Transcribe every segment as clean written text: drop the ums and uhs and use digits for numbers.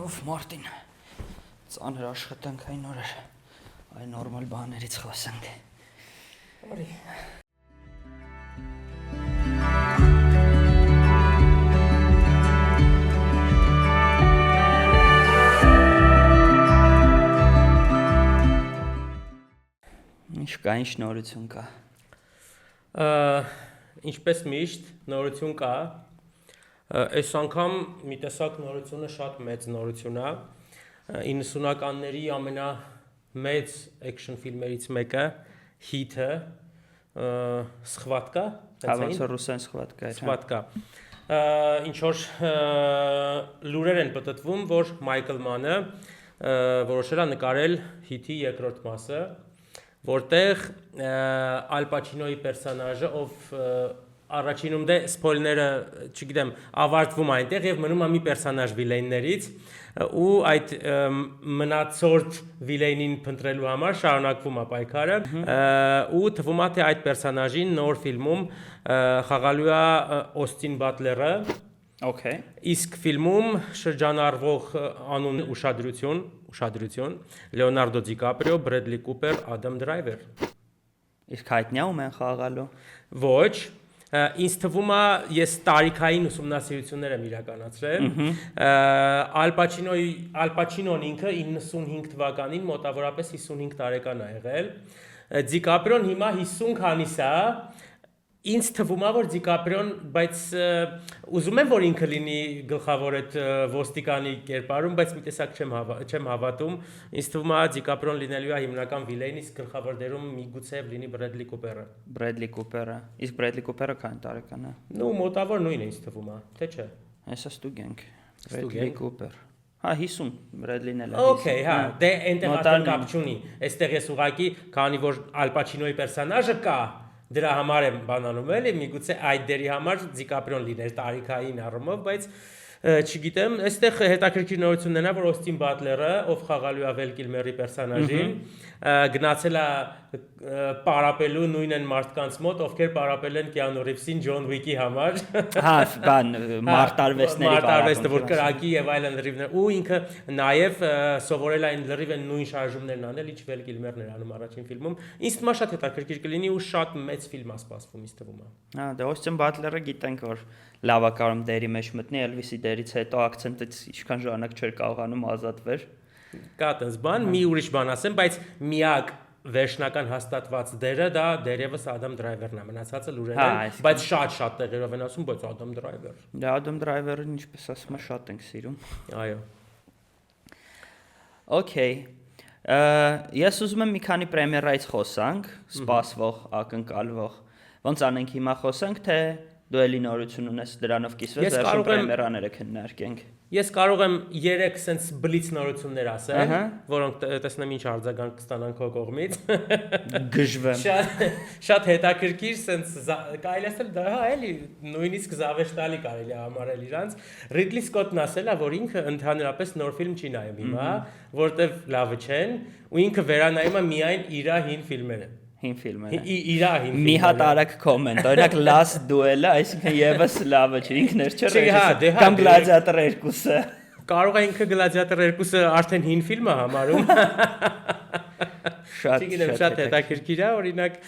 Ով Մարտին, ծանր աշխատանքային օր էր, այ նորմալ բաներից խոսենք։ Արի։ Ինչ կա, ինչ նորություն կա։ Ինչպես միշտ նորություն կա։ Այս անգամ մի տեսակ նորությունը շատ մեծ նորություն է։ 90-ականների ամենամեծ էքշն ֆիլմերից մեկը Հիթը, Սխվատկա, Ոնց որ ռուսեն Սխվատկա էր։ Սխվատկա։ Ինչ որ լուրեր են պատտվում, որ Մայքլ Մանը որոշել է նկարել Հիթի երկրորդ մասը, որտեղ Ալ Պաչինոյի պերսոնաժը, ով առաջինում դե սփոյլները, չգիտեմ, ավարտվում այնտեղ եւ մնում է մի պերսոնաժ վիլեյններից ու այդ մնացորդ վիլեյնին փնտրելու համար շարունակվում է պայքարը ու թվում է թե այդ պերսոնաժին նոր ֆիլմում խաղալու է Օստին Բատլերը։ Okay. Իսկ ֆիլմում շրջանառվող անուն ուշադրություն Լեոնարդո Դիկապրիո, Բրեդլի Կուպեր, Ադամ Դրայվեր։ Իսկ հայտնի է ում են խաղալու։ Ոչ, ինձ թվում է ես տարիքային ուսումնասիրություններ եմ իրականացրել։ Ալ Պաչինոն ինքը 95 թվականին մոտավորապես 55 տարեկան է եղել։ Դիկապրիոն հիմա 50 քանիս է։ Ինձ թվում է որ Դիկապրիոն, բայց ուզում եմ որ ինքը լինի գլխավոր այդ ոստիկանի կերպարում, բայց մի տեսակ չեմ հավատում։ Ինձ թվում է Դիկապրիոն լինելու է հիմնական վիլեյն, իսկ գլխավոր դերում միգուցե լինի Բրեդլի Կուպերը։ Բրեդլի Կուպերը։ Իսկ Բրեդլի Կուպերը քանի տարեկան է։ Ну, մոտավոր նույնն է ինձ թվում է, թե չէ։ Հեսա ստուգենք։ Բրեդլի Կուպեր։ Հա 50, Բրեդլին էլ է։ Okay, հա, դե այնտեղ արդեն կապ չունի։ Այստեղ ես ուղակի, քանի որ Ալ Պաչինոյի պերսոնաժը կա, դրա համար եմ բանանում էլի, միգուցե այդ դերի համար Դիկապրիոն լիներ տարիքային առումով, բայց չգիտեմ, այստեղ հետաքրքիր նորությունն է, որ Օստին Բատլերը, ով խաղալու է Վել Կիլմերի պերսոնաժին, գնացել է պարապելու նույն են մարդկանց մոտ, ովքեր պարապել են Կիանու Ռիվսին Ջոն Ուիկի համար։ Հա, բան մարտարվեստը, որ կրակի եւ այլն լրիվներ, ու ինքը նաեւ սովորել այն լրիվ են նույն շարժումներն անել, ինչ Վել Կիլմերն էր անում առաջին ֆիլմում։ Ինձ թվում է շատ հետաքրքիր կլինի ու շատ մեծ ֆիլմ է սպասվում, ինձ թվում է։ Հա, դե Օստին Բատլերը գիտենք որ լավ է կարում դերի մեջ մտնի, Էլվիսի դերից հետո ակցենտից ինչքան ժամանակ չէր կարողանում ազատվել։ Կա տես բան, մի ուրիշ բան ասեմ, բայց միակ վերջնական հաստատված դերը դա դերևս Ադամ Դրայվերն է, մնացածը լուրեր են, բայց շատ տեղերով են ասում, բայց Ադամ Դրայվեր։ Դա Ադամ Դրայվերին ինչպես ասում է, շատ ենք սիրում։ Այո։ Okay։ Ես ուզում եմ մի քանի պրեմիերայից խոսանք, սպասվող, ակնկալվող։ Ոնց անենք հիմա խոսանք, թե դու էլի նորություն ունես դրանով կիսված, վերջին պրեմիերաները քննարկենք։ Ես կարող եմ 3 sense բլից նորություններ ասել, որոնք տեսնեմ ինչ արձագանք կստանան քո կողմից։ Գժվեմ։ Շատ հետաքրքիր sense կարելի ասել դա էլի նույնիսկ զավեշտալի կարելի է համարել իրանց։ Ռիդլի Սկոթն ասել է, որ ինքը ընդհանրապես նոր ֆիլմ չի նայում հիմա, որտեվ լավը չեն, ու ինքը վերանայում է միայն իր հին ֆիլմերը։ Հին ֆիլմերը։ Իրա հին ֆիլմերը։ Մի հատ արագ կոմենտ, օրինակ Last Duel-ը, այսինքն եւս լավը չի, ինքն էր չէ՞։ Կամ Gladiator 2-ը։ Կարող է ինքը Gladiator 2-ը արդեն հին ֆիլմ է համարում։ Շատ հետաքրքիր է, օրինակ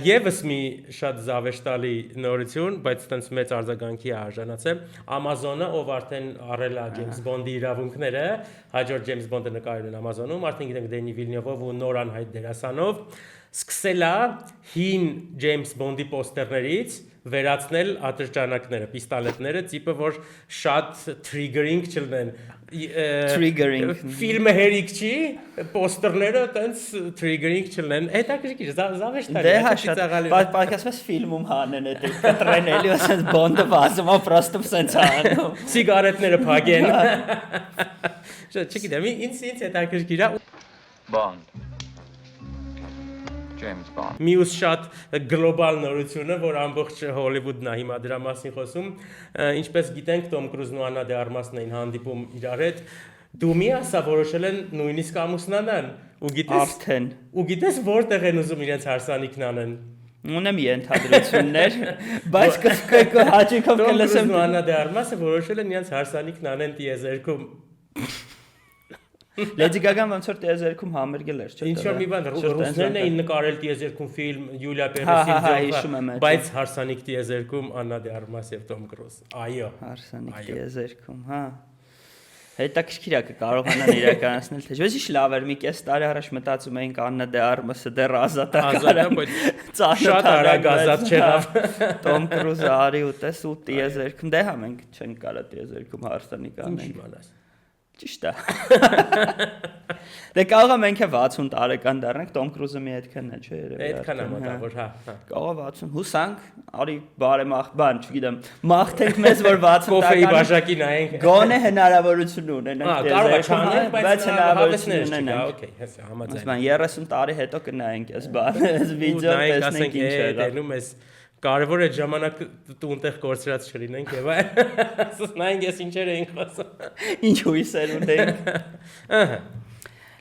եւս մի շատ զավեշտալի նորություն, բայց այտենց մեծ արձագանքի է արժանացել, Amazon-ը, ով արդեն առել է Ջեյմս Բոնդի իրավունքները, հաջորդ Ջեյմս Բոնդը նկարել են Amazon-ում, արդեն գիտենք Դենի Վիլնյովով ու նոր անհայտ դերասանով, սկսել է հին Ջեյմս Բոնդի պոստերներից վերացնել ատրճանակները, պիստոլետները, տիպը որ շատ triggering չլինեն։ Triggering։ Ֆիլմը հերիք չի, պոստերները տենց triggering չլինեն։ Հետաքրքիր, զավեշտալի է, շատ ծաղալի։ Պարկասպես ֆիլմում հանեն այդ կտրեն էլի, ասես Բոնդը վազում է, պրոստը սենց անում։ Սիգարետները փակեն։ Չգիտեմ, ինձ հետաքրքիր է։ Bond. James Bond. Մյուս շատ գլոբալ նորությունը, որ ամբողջ Հոլիվուդն է հիմա դրա մասին խոսում, ինչպես գիտենք, Թոմ Կրուզն ու Աննա դե Արմասն էին հանդիպում իրար հետ, դու մի ասա որոշել են նույնիսկ ամուսնանան, ու գիտես որտեղ են ուզում իրենց հարսանիքն անեն։ Ունեմ ենթադրություններ, բայց հաճիկով կլսեմ։ Թոմ Կրուզն ու Աննա դե Արմասը որոշել են իրենց հարսանիքն անեն տիեզերքում։ Lady Gaga-ն ոնց որ տիեզերքում համերգել էր, չէ՞։ Ինչ որ մի բան ռուսներն էին նկարել տիեզերքում ֆիլմ Յուլիա Պերեսին, բայց հարսանիք տիեզերքում Աննա դե Արմաս եւ Տոմ Կրուզ։ Այո, հարսանիք տիեզերքում, հա։ Հետաքրքիր է կարողանան իրականացնել, թե ոչ ինչ լավ էր մի կես տարի առաջ մտածում էինք Աննա դե Արմասը դեռ ազատ է, բայց շատ արագ ազատ չեղավ։ Տոմ Կրուզը արի ու տես ու տիեզերքում դե հա մենք չենք կարա տիեզերքում հարսանիք անենք։ Ինչ իմանաս։ Ճիշտ է։ Դե կարող է մենք 60 տարեկան դառնանք, Տոմ Կրուզը մի այդքան է, չէ՞ երևի։ Այդքան է մոտավոր, հա։ Կարող է 60, հուսանք, արի բարեմաղ, բան, չգիտեմ, մաղթենք մեզ որ 60 կոֆեի բաժակի նայենք։ Գոնե հնարավորություն ունենանք տիեզերքում, բայց հնարավորություն ունենանք։ ունենանք։ Okay, հեսա համաձայն։ Ասում են 30 տարի հետո կնայենք այս բանը, այս վիդեոն տեսնենք ինչ է։ Դենում ես կարևոր է ժամանակ դու ունտեղ կորցրած չլինենք եւ ասես նայենք ես ինչեր էինք խոսում։ Ինչ հույսեր ունենք։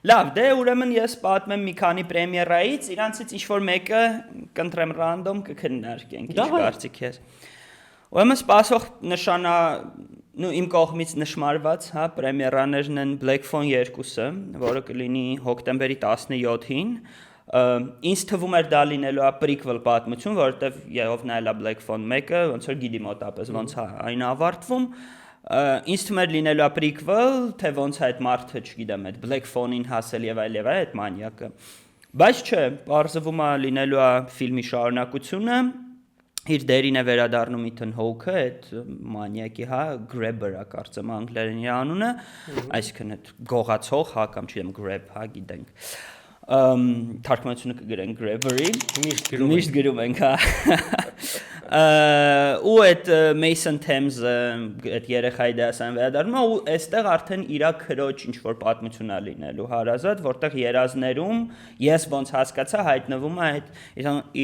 Լավ, դե ուրեմն ես պատմեմ մի քանի պրեմիերայից, իրանցից ինչ որ մեկը կընտրեմ ռանդոմ կքննարկենք, ինչ կարծիք ես։ Ուրեմն սպասող նշանա իմ կողմից նշмарված, հա, պրեմիերաներն են Black Phone 2-ը, որը կլինի հոկտեմբերի 17-ին։ Ինձ թվում էր դա լինելու է prequel պատմություն, որովհետև ով նայել է Black Phone 1-ը, ոնց որ գիտի մոտապես ոնց է այն ավարտվում։ Ինձ թվում էր լինելու է prequel, թե ոնց է այդ մարդը, չգիտեմ, այդ Black Phone-ին հասել եւ այլ այդ մանյակը։ Բայց չէ, բարձվում է լինելու է ֆիլմի շարունակությունը։ Իր դերին է վերադառնում Ethan Hawke-ը, այդ մանյակի, հա, Grabber-ը կարծեմ անգլերենի անունը, այսինքն այդ գողացող, հա, կամ չգիտեմ, grab, հա, գիտենք։ Թարգմանությունը կգրենք Grabber-ի, միշտ գրում ենք, հա։ Ու այդ Mason Thames-ը այդ երեխայի դասան վերադառնում է ու այստեղ արդեն իր քրոջ ինչ որ պատմություն է լինելու հարազատ, որտեղ երազներում ես ոնց հասկացա հայտնվում է այդ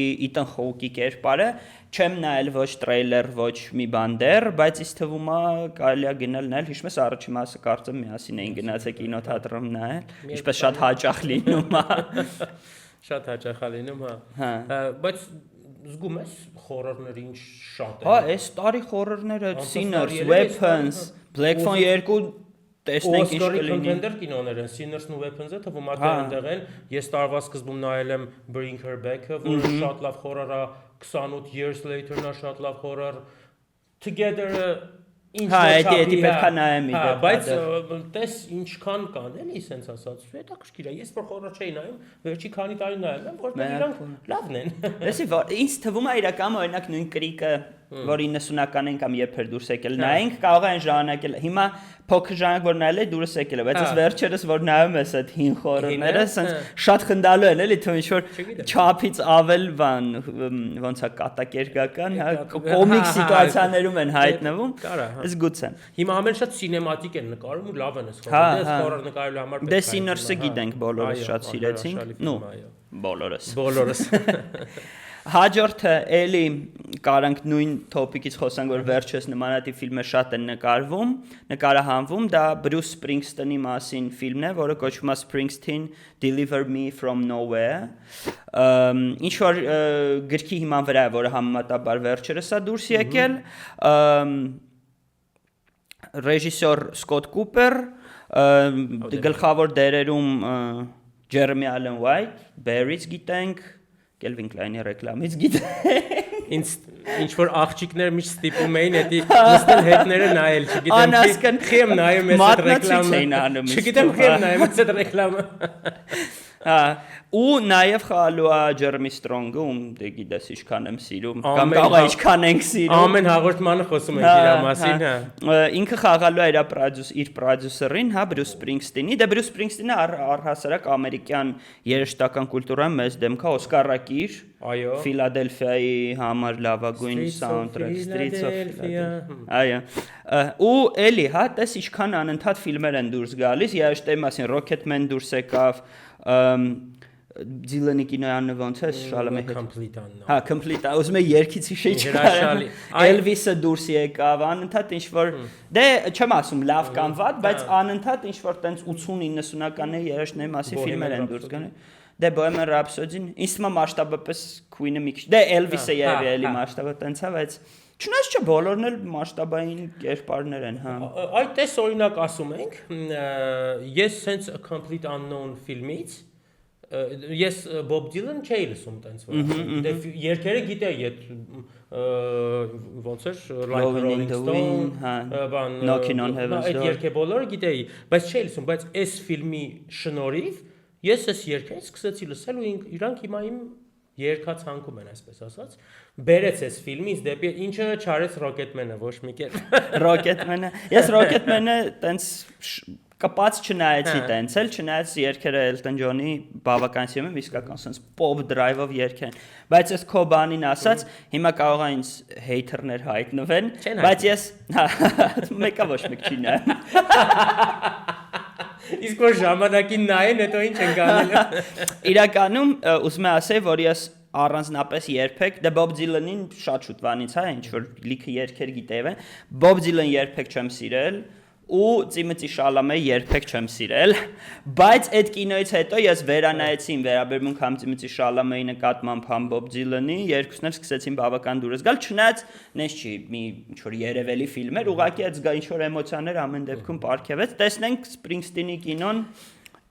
Ethan Hawke-ի կերպարը, չեմ նայել ոչ տրեյլեր, ոչ մի բան դեռ, բայց ինձ թվում է կարելի է գնալ նայել, հիշում ես առաջի մասը կարծեմ միասին էին գնացել կինոթատրոն նայել, ինչպես շատ հաճախ լինում է։ Շատ հաճախ է լինում, հա։ Բայց զգում ես խորհուրդները ինչ շատ են։ Հա, այս տարի խորհուրդները Sinners, Weapons, Black Phone 2 տեսնենք ինչ կլինի։ Contender կինոներ են, Sinners-ն ու Weapons-ը թվում է թե այնտեղ են։ Ես տարվա սկզբում նայել եմ Bring Her Back-ը, որը շատ լավ խորհուրդ է, 28 Years Later-ն է շատ լավ խորհուրդ։ Together-ը ինչ պետք է նայեմ իդեպ, բայց տես ինչքան կան էլի սենց ասած, հետաքրքիր է, ես որ խորհուրդ չէի նայում, վերջի քանի տարի նայել եմ, որտեղ իրանք լավն են։ Լսի, ինձ թվում է իրական օրինակ նույն կրիկը, որ 90-ականին կամ երբեր դուրս եկել նայենք, կարող է այն ժամանակել։ Հիմա փոքր ժամանակ որ նայել է դուրս եկել է, բայց այս վերջերս որ նայում ես այդ հին խորհուրդները, սենց շատ խնդալու են, էլի, թվում ինչ որ չափից ավել բան, ոնց է կատակերգական, հա, կոմիկ սիտուացիաներում են հայտնվում։ Զգուց է։ Հիմա ամեն շատ սինեմատիկ են նկարում ու լավ են այս խորհուրդը, այս խորհուրդ նկարելու համար պետք է։ Դե Sinners-ը գիտենք, բոլորս շատ սիրեցինք, նու, բոլորս։ Հաջորդը էլի կարանք նույն թոպիկից խոսանք, որ վերջերս նմանատիպ ֆիլմեր շատ են նկարահանվում, դա Բրյուս Սպրինգստոնի մասին ֆիլմն է, որը կոչվում է Springsteen Deliver Me From Nowhere։ Ինչ որ գրքի հիման վրա է, որը համեմատաբար վերջերս է դուրս եկել, ռեժիսոր Սկոտ Կուպեր, գլխավոր դերերում Ջերեմի Ալեն Ուայթ, Barry-ից գիտենք, Calvin Klein-ի ռեկլամից գիտենք։ Ինչ որ աղջիկներ միշտ ստիպում էին էդի նստել հետները նայել, չգիտեմ խի եմ նայում ես այդ ռեկլամը։ Չգիտեմ խի եմ նայում ես այդ ռեկլամը։ Հա, ու նաև խաղալու է Ջերեմի Սթրոնգը, ում դե գիտես ինչքան եմ սիրում, կամ կարող է ինչքան ենք սիրում։ Ամեն հաղորդմանը խոսում ենք իր մասին, հա։ Ինքը խաղալու է իր պրոդյուսերին, հա, Բրյուս Սպրինգստինի, դե Բրյուս Սպրինգստինը առհասարակ ամերիկյան երաժշտական կուլտուրան մեծ դեմք է, Օսկարակիր, այո, Ֆիլադելֆիայի համար լավագույն սաունդտրեք, Streets of Philadelphia, այո, ու էլի, հա, տես ինչքան անընդհատ ֆիլմեր են դուրս գալիս, երաժշտայի մասին Rocketman դուրս եկավ, Դիլանի կինոյանը ոնց է Շալամե հետ։ Հա, Complete, ուզում եմ երգից հիշեի չկարեմ։ Elvis-ը դուրս եկավ, անընդհատ ինչ որ դե չեմ ասում լավ կամ վատ, բայց անընդհատ ինչ որ տենց 80-90-ականների երաժշտների մասին ֆիլմեր են դուրս գալիս։ Դե Bohemian Rhapsody-ն ինձ թվում է մասշտաբապես Queen-ը մի քիչ։ Դե Elvis-ը եւի էլի մասշտաբը տենց է, բայց չնայած չէ բոլորն էլ մասշտաբային կերպարներ են, հա։ Այդ տես օրինակ ասում ենք, ես sense a complete unknown ֆիլմից ես Bob Dylan չէի լսում տենց որ։ Դե երգերը գիտեի, այդ ոնց էր Like Rolling Stone, բան Knocking on Heaven's Door։ Այդ երգը բոլորը գիտեի, բայց չէի լսում, բայց այս ֆիլմի շնորհիվ ես այս երգերից սկսեցի լսել ու իրանք հիմա իմ երկացանկում են, այսպես ասած, բերեց այս ֆիլմից դեպի ինչը չարեց Rocketman-ը, ոչ մի կերպ։ Rocketman-ը, ես Rocketman-ը տենց կպած չնայեցի տենց էլ, չնայած երգերը Elton John-ի բավական սիրում եմ, իսկական sense pop drive-ով երգ են, բայց այս քո բանին ասած, հիմա կարող է ինձ hater-ներ հայտնվեն, բայց ես մեկը ոչ մեկ չի նայում։ Իսկ որ ժամանակին նայեն, հետո ինչ են կանել։ Իրականում ուզում եմ ասել, որ ես առանձնապես երբեք, դե Bob Dylan-ին շատ շուտվանից հա, ինչ որ լիքը երգեր գիտեի, Bob Dylan երբեք չեմ սիրել ու Տիմոթի Շալամե երբեք չեմ սիրել, բայց այդ կինոից հետո ես վերանայեցի իմ վերաբերմունք համ Տիմոթի Շալամեի նկատմամբ համ Bob Dylan-ի, երկուսն էլ սկսեցին բավական դուրս գալ, չնայած նես չի մի ինչ որ երևելի ֆիլմ էր, ուղղակի այդ զգա ինչ որ էմոցիաներ ամեն դեպքում պարգևեց, տեսնենք Սպրինգստինի կինոն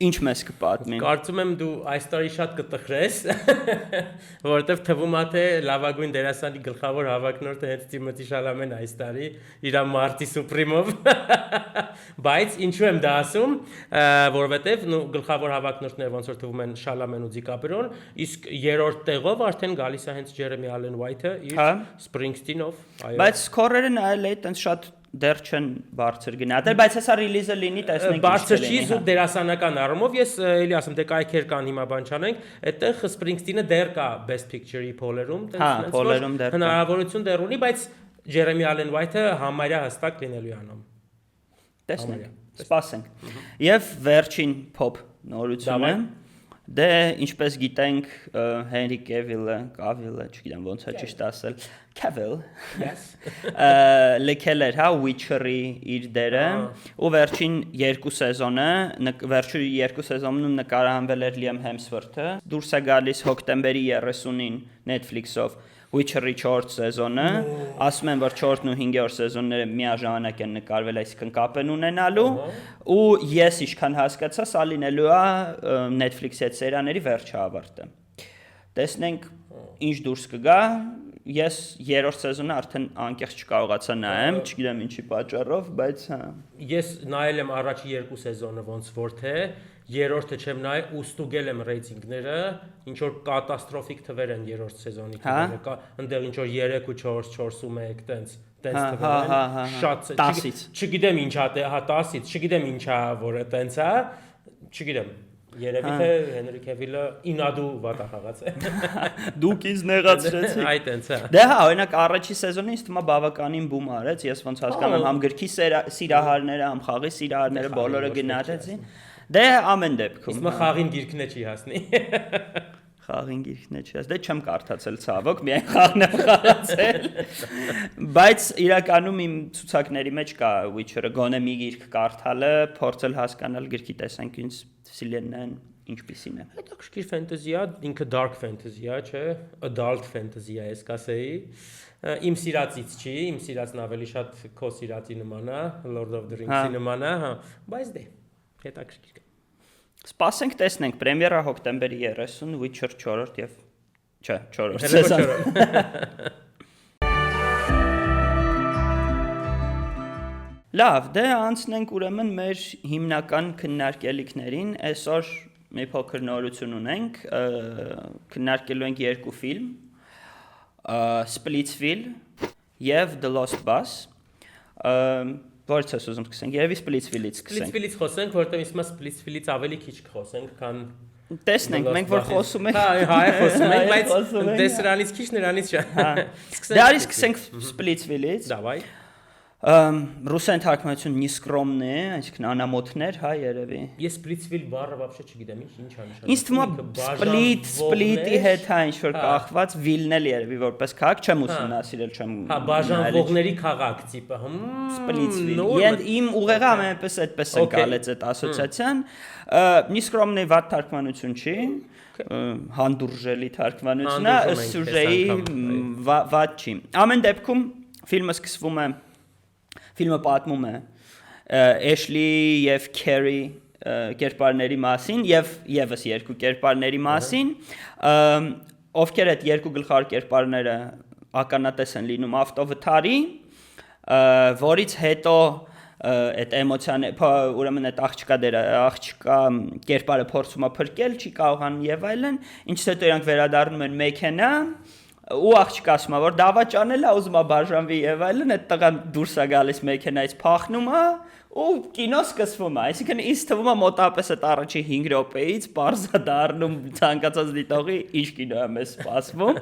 ինչ մեզ կպատմի։ Կարծում եմ դու այս տարի շատ կտխրես, որովհետև թվում է թե լավագույն դերասանի գլխավոր հավակնորդը հենց Տիմոթի Շալամեն այս տարի իր Մարտի Սուպրիմով։ Բայց ինչու եմ դա ասում, որովհետև գլխավոր հավակնորդները ոնց որ թվում են Շալամեն ու Դիկապրիոն, իսկ երրորդ տեղով արդեն գալիս է հենց Ջերեմի Ալեն Ուայթը իր Սպրինգստինով, այո։ Բայց սկորերը նայել էի, տենց շատ դեռ չեն բարձր գնահատել, բայց հեսա ռիլիզը լինի, տեսնենք բարձր չի զուտ դերասանական առումով, ես էլի ասում, դե կայքեր կան հիմա բան չանենք, այդտեղ Սպրինգստինը դեռ կա Best Picture-ի փոլերում, տենց փոլերում դեռ կա։ Հնարավորություն դեռ ունի, բայց Ջերեմի Ալեն Ուայթը համարյա հստակ լինելու է անում։ Տեսնենք, սպասենք։ Եվ վերջին pop նորությունը դե ինչպես գիտենք Հենրի Կևիլը, չգիտեմ ոնց է ճիշտ ասել, Cavill, yes, լքել էր հա Witcher-ի իր դերը ու վերջին երկու սեզոնում նկարահանվել էր Liam Hemsworth-ը, դուրս է գալիս հոկտեմբերի 30-ին Netflix-ով Witcher-ի 4 սեզոնը, ասում են որ 4-ն ու 5-րդ սեզոնները միաժամանակ են նկարվել, այսինքն կապ են ունենալու ու ես ինչքան հասկացա, սա լինելու է Netflix-ի այդ սերիաների վերջավարտը։ Տեսնենք ինչ դուրս կգա, ես երրորդ սեզոնը արդեն անկեղծ չկարողացա նայեմ, չգիտեմ ինչի պատճառով, բայց հա։ Ես նայել եմ առաջի երկու սեզոնը ոնց որ թե երրորդը չեմ նայ ու ստուգել եմ ռեյտինգները, ինչ որ կատաստրոֆիկ թվեր են երրորդ սեզոնի թվերը, այնտեղ ինչ որ 3 ու 4, 4 ու 1 տենց թվեր են, շատ 10-ից։ Չգիտեմ ինչա, հա 10-ից, չգիտեմ ինչա, որը տենց է, չգիտեմ։ Երևի թե Հենրի Քևիլը ինադու վատ խաղաց է։ Դուք ինձ նեղացրեցիք։ Այ տենց է։ Դե հա, օրինակ առաջի սեզոնին ինձ թվում է բավականին բում արեց, ես ոնց հասկանում եմ, համ գրքի սիրահարները, համ խաղի սիրահարները բոլորը գնահատեցին։ Դե ամեն դեպքում։ Իսկ խաղին գիրքն է չի հասնի։ Խաղին գիրքն է չի հասնի։ Դե չեմ կարդացել ցավոք, միայն խաղն եմ խաղացել։ Բայց իրականում իմ ցուցակների մեջ կա Witcher-ը, գոնե մի գիրք կարդալը, փորձել հասկանալ գրքի տեսանկյունից վսիլենն ինչպիսին է։ Հետաքրքիր ֆենտեզի է, ինքը dark fantasy է, չէ, adult fantasy է, ես կասեի։ Իմ սիրածից չի, իմ սիրածն ավելի շատ քո սիրածի նման է, Lord of the Rings-ի նման է, հա, բայց դե հետաքրքիր է։ Սպասենք տեսնենք, պրեմիերա հոկտեմբերի 30, Witcher 4-րդ եւ չէ, 4-րդ սեզոն։ Լավ, դե անցնենք ուրեմն մեր հիմնական քննարկելիքներին, այսօր մի փոքր նորություն ունենք, քննարկելու ենք երկու ֆիլմ, Splitsville եւ The Lost Bus, որից ես ուզում սկսենք, երևի Splitsville-ից սկսենք։ Splitsville-ից խոսենք, որտեղ իսկ Splitsville-ից ավելի քիչ կխոսենք, քան տեսնենք, մենք որ խոսում ենք։ Հա, խոսում ենք, բայց դե սրանից քիչ նրանից չէ։ Դե արի սկսենք Splitsville-ից։ Դավայ։ Ռուսեն թարգմանություն նիսկրոմն է, այսինքն անամոթներ, հա, երևի։ Ես սպլիցվիլ բառը вообще չգիտեմ, ինչ է նշանակում։ Ինձ թվում է սպլիտի հետ հա ինչ որ կախված վիլն էլ երևի որպես քաղաք չեմ ուսումնասիրել, չեմ։ Հա, բաժանվողների քաղաք տիպը, Սպլիցվիլ։ Իմ ուղեղը ամենպես այդպես ընկալեց այդ ասոցիացիան։ Նիսկրոմն է վատ թարգմանություն չի։ Հանդուրժելի թարգմանություն է, ըստ սյուժեի վատ չի։ Ամեն դեպքում ֆիլմը պատմում է Էշլի եւ Քերի կերպարների մասին եւ եւս երկու կերպարների մասին, ովքեր այդ երկու գլխավոր կերպարները ականատես են լինում ավտովթարի, որից հետո այդ էմոցիաները, ուրեմն այդ աղջկա կերպարը փորձում է փրկել, չի կարողանում եւ այլն, ինչից հետո իրանք վերադառնում են մեքենա ու աղջիկը ասում է որ դավաճ անել է ուզում է բաժանվի եւ այլն, այդ տղան դուրս է գալիս մեքենայից փախնում է ու կինո սկսվում է, այսինքն ինձ թվում է մոտավորապես այդ առաջի 5 րոպեից պարզ է դառնում ցանկացած դիտողի ինչ կինո է մեզ սպասվում։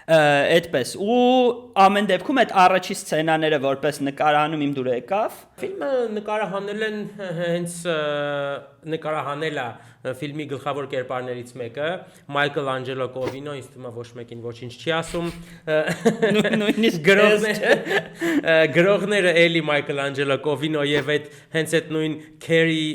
Այդպես ու ամեն դեպքում այդ առաջի սցենաները որպես նկարահանում իմ դուր եկավ։ Ֆիլմը նկարահանել են հենց նկարահանել է ֆիլմի գլխավոր կերպարներից մեկը Մայքլ Անջելո Կովինո, ինձ թվում է ոչ մեկին ոչինչ չի ասում։ Նույնիսկ գրողները էլի Մայքլ Անջելո Կովինո եւ այդ հենց այդ նույն Քերի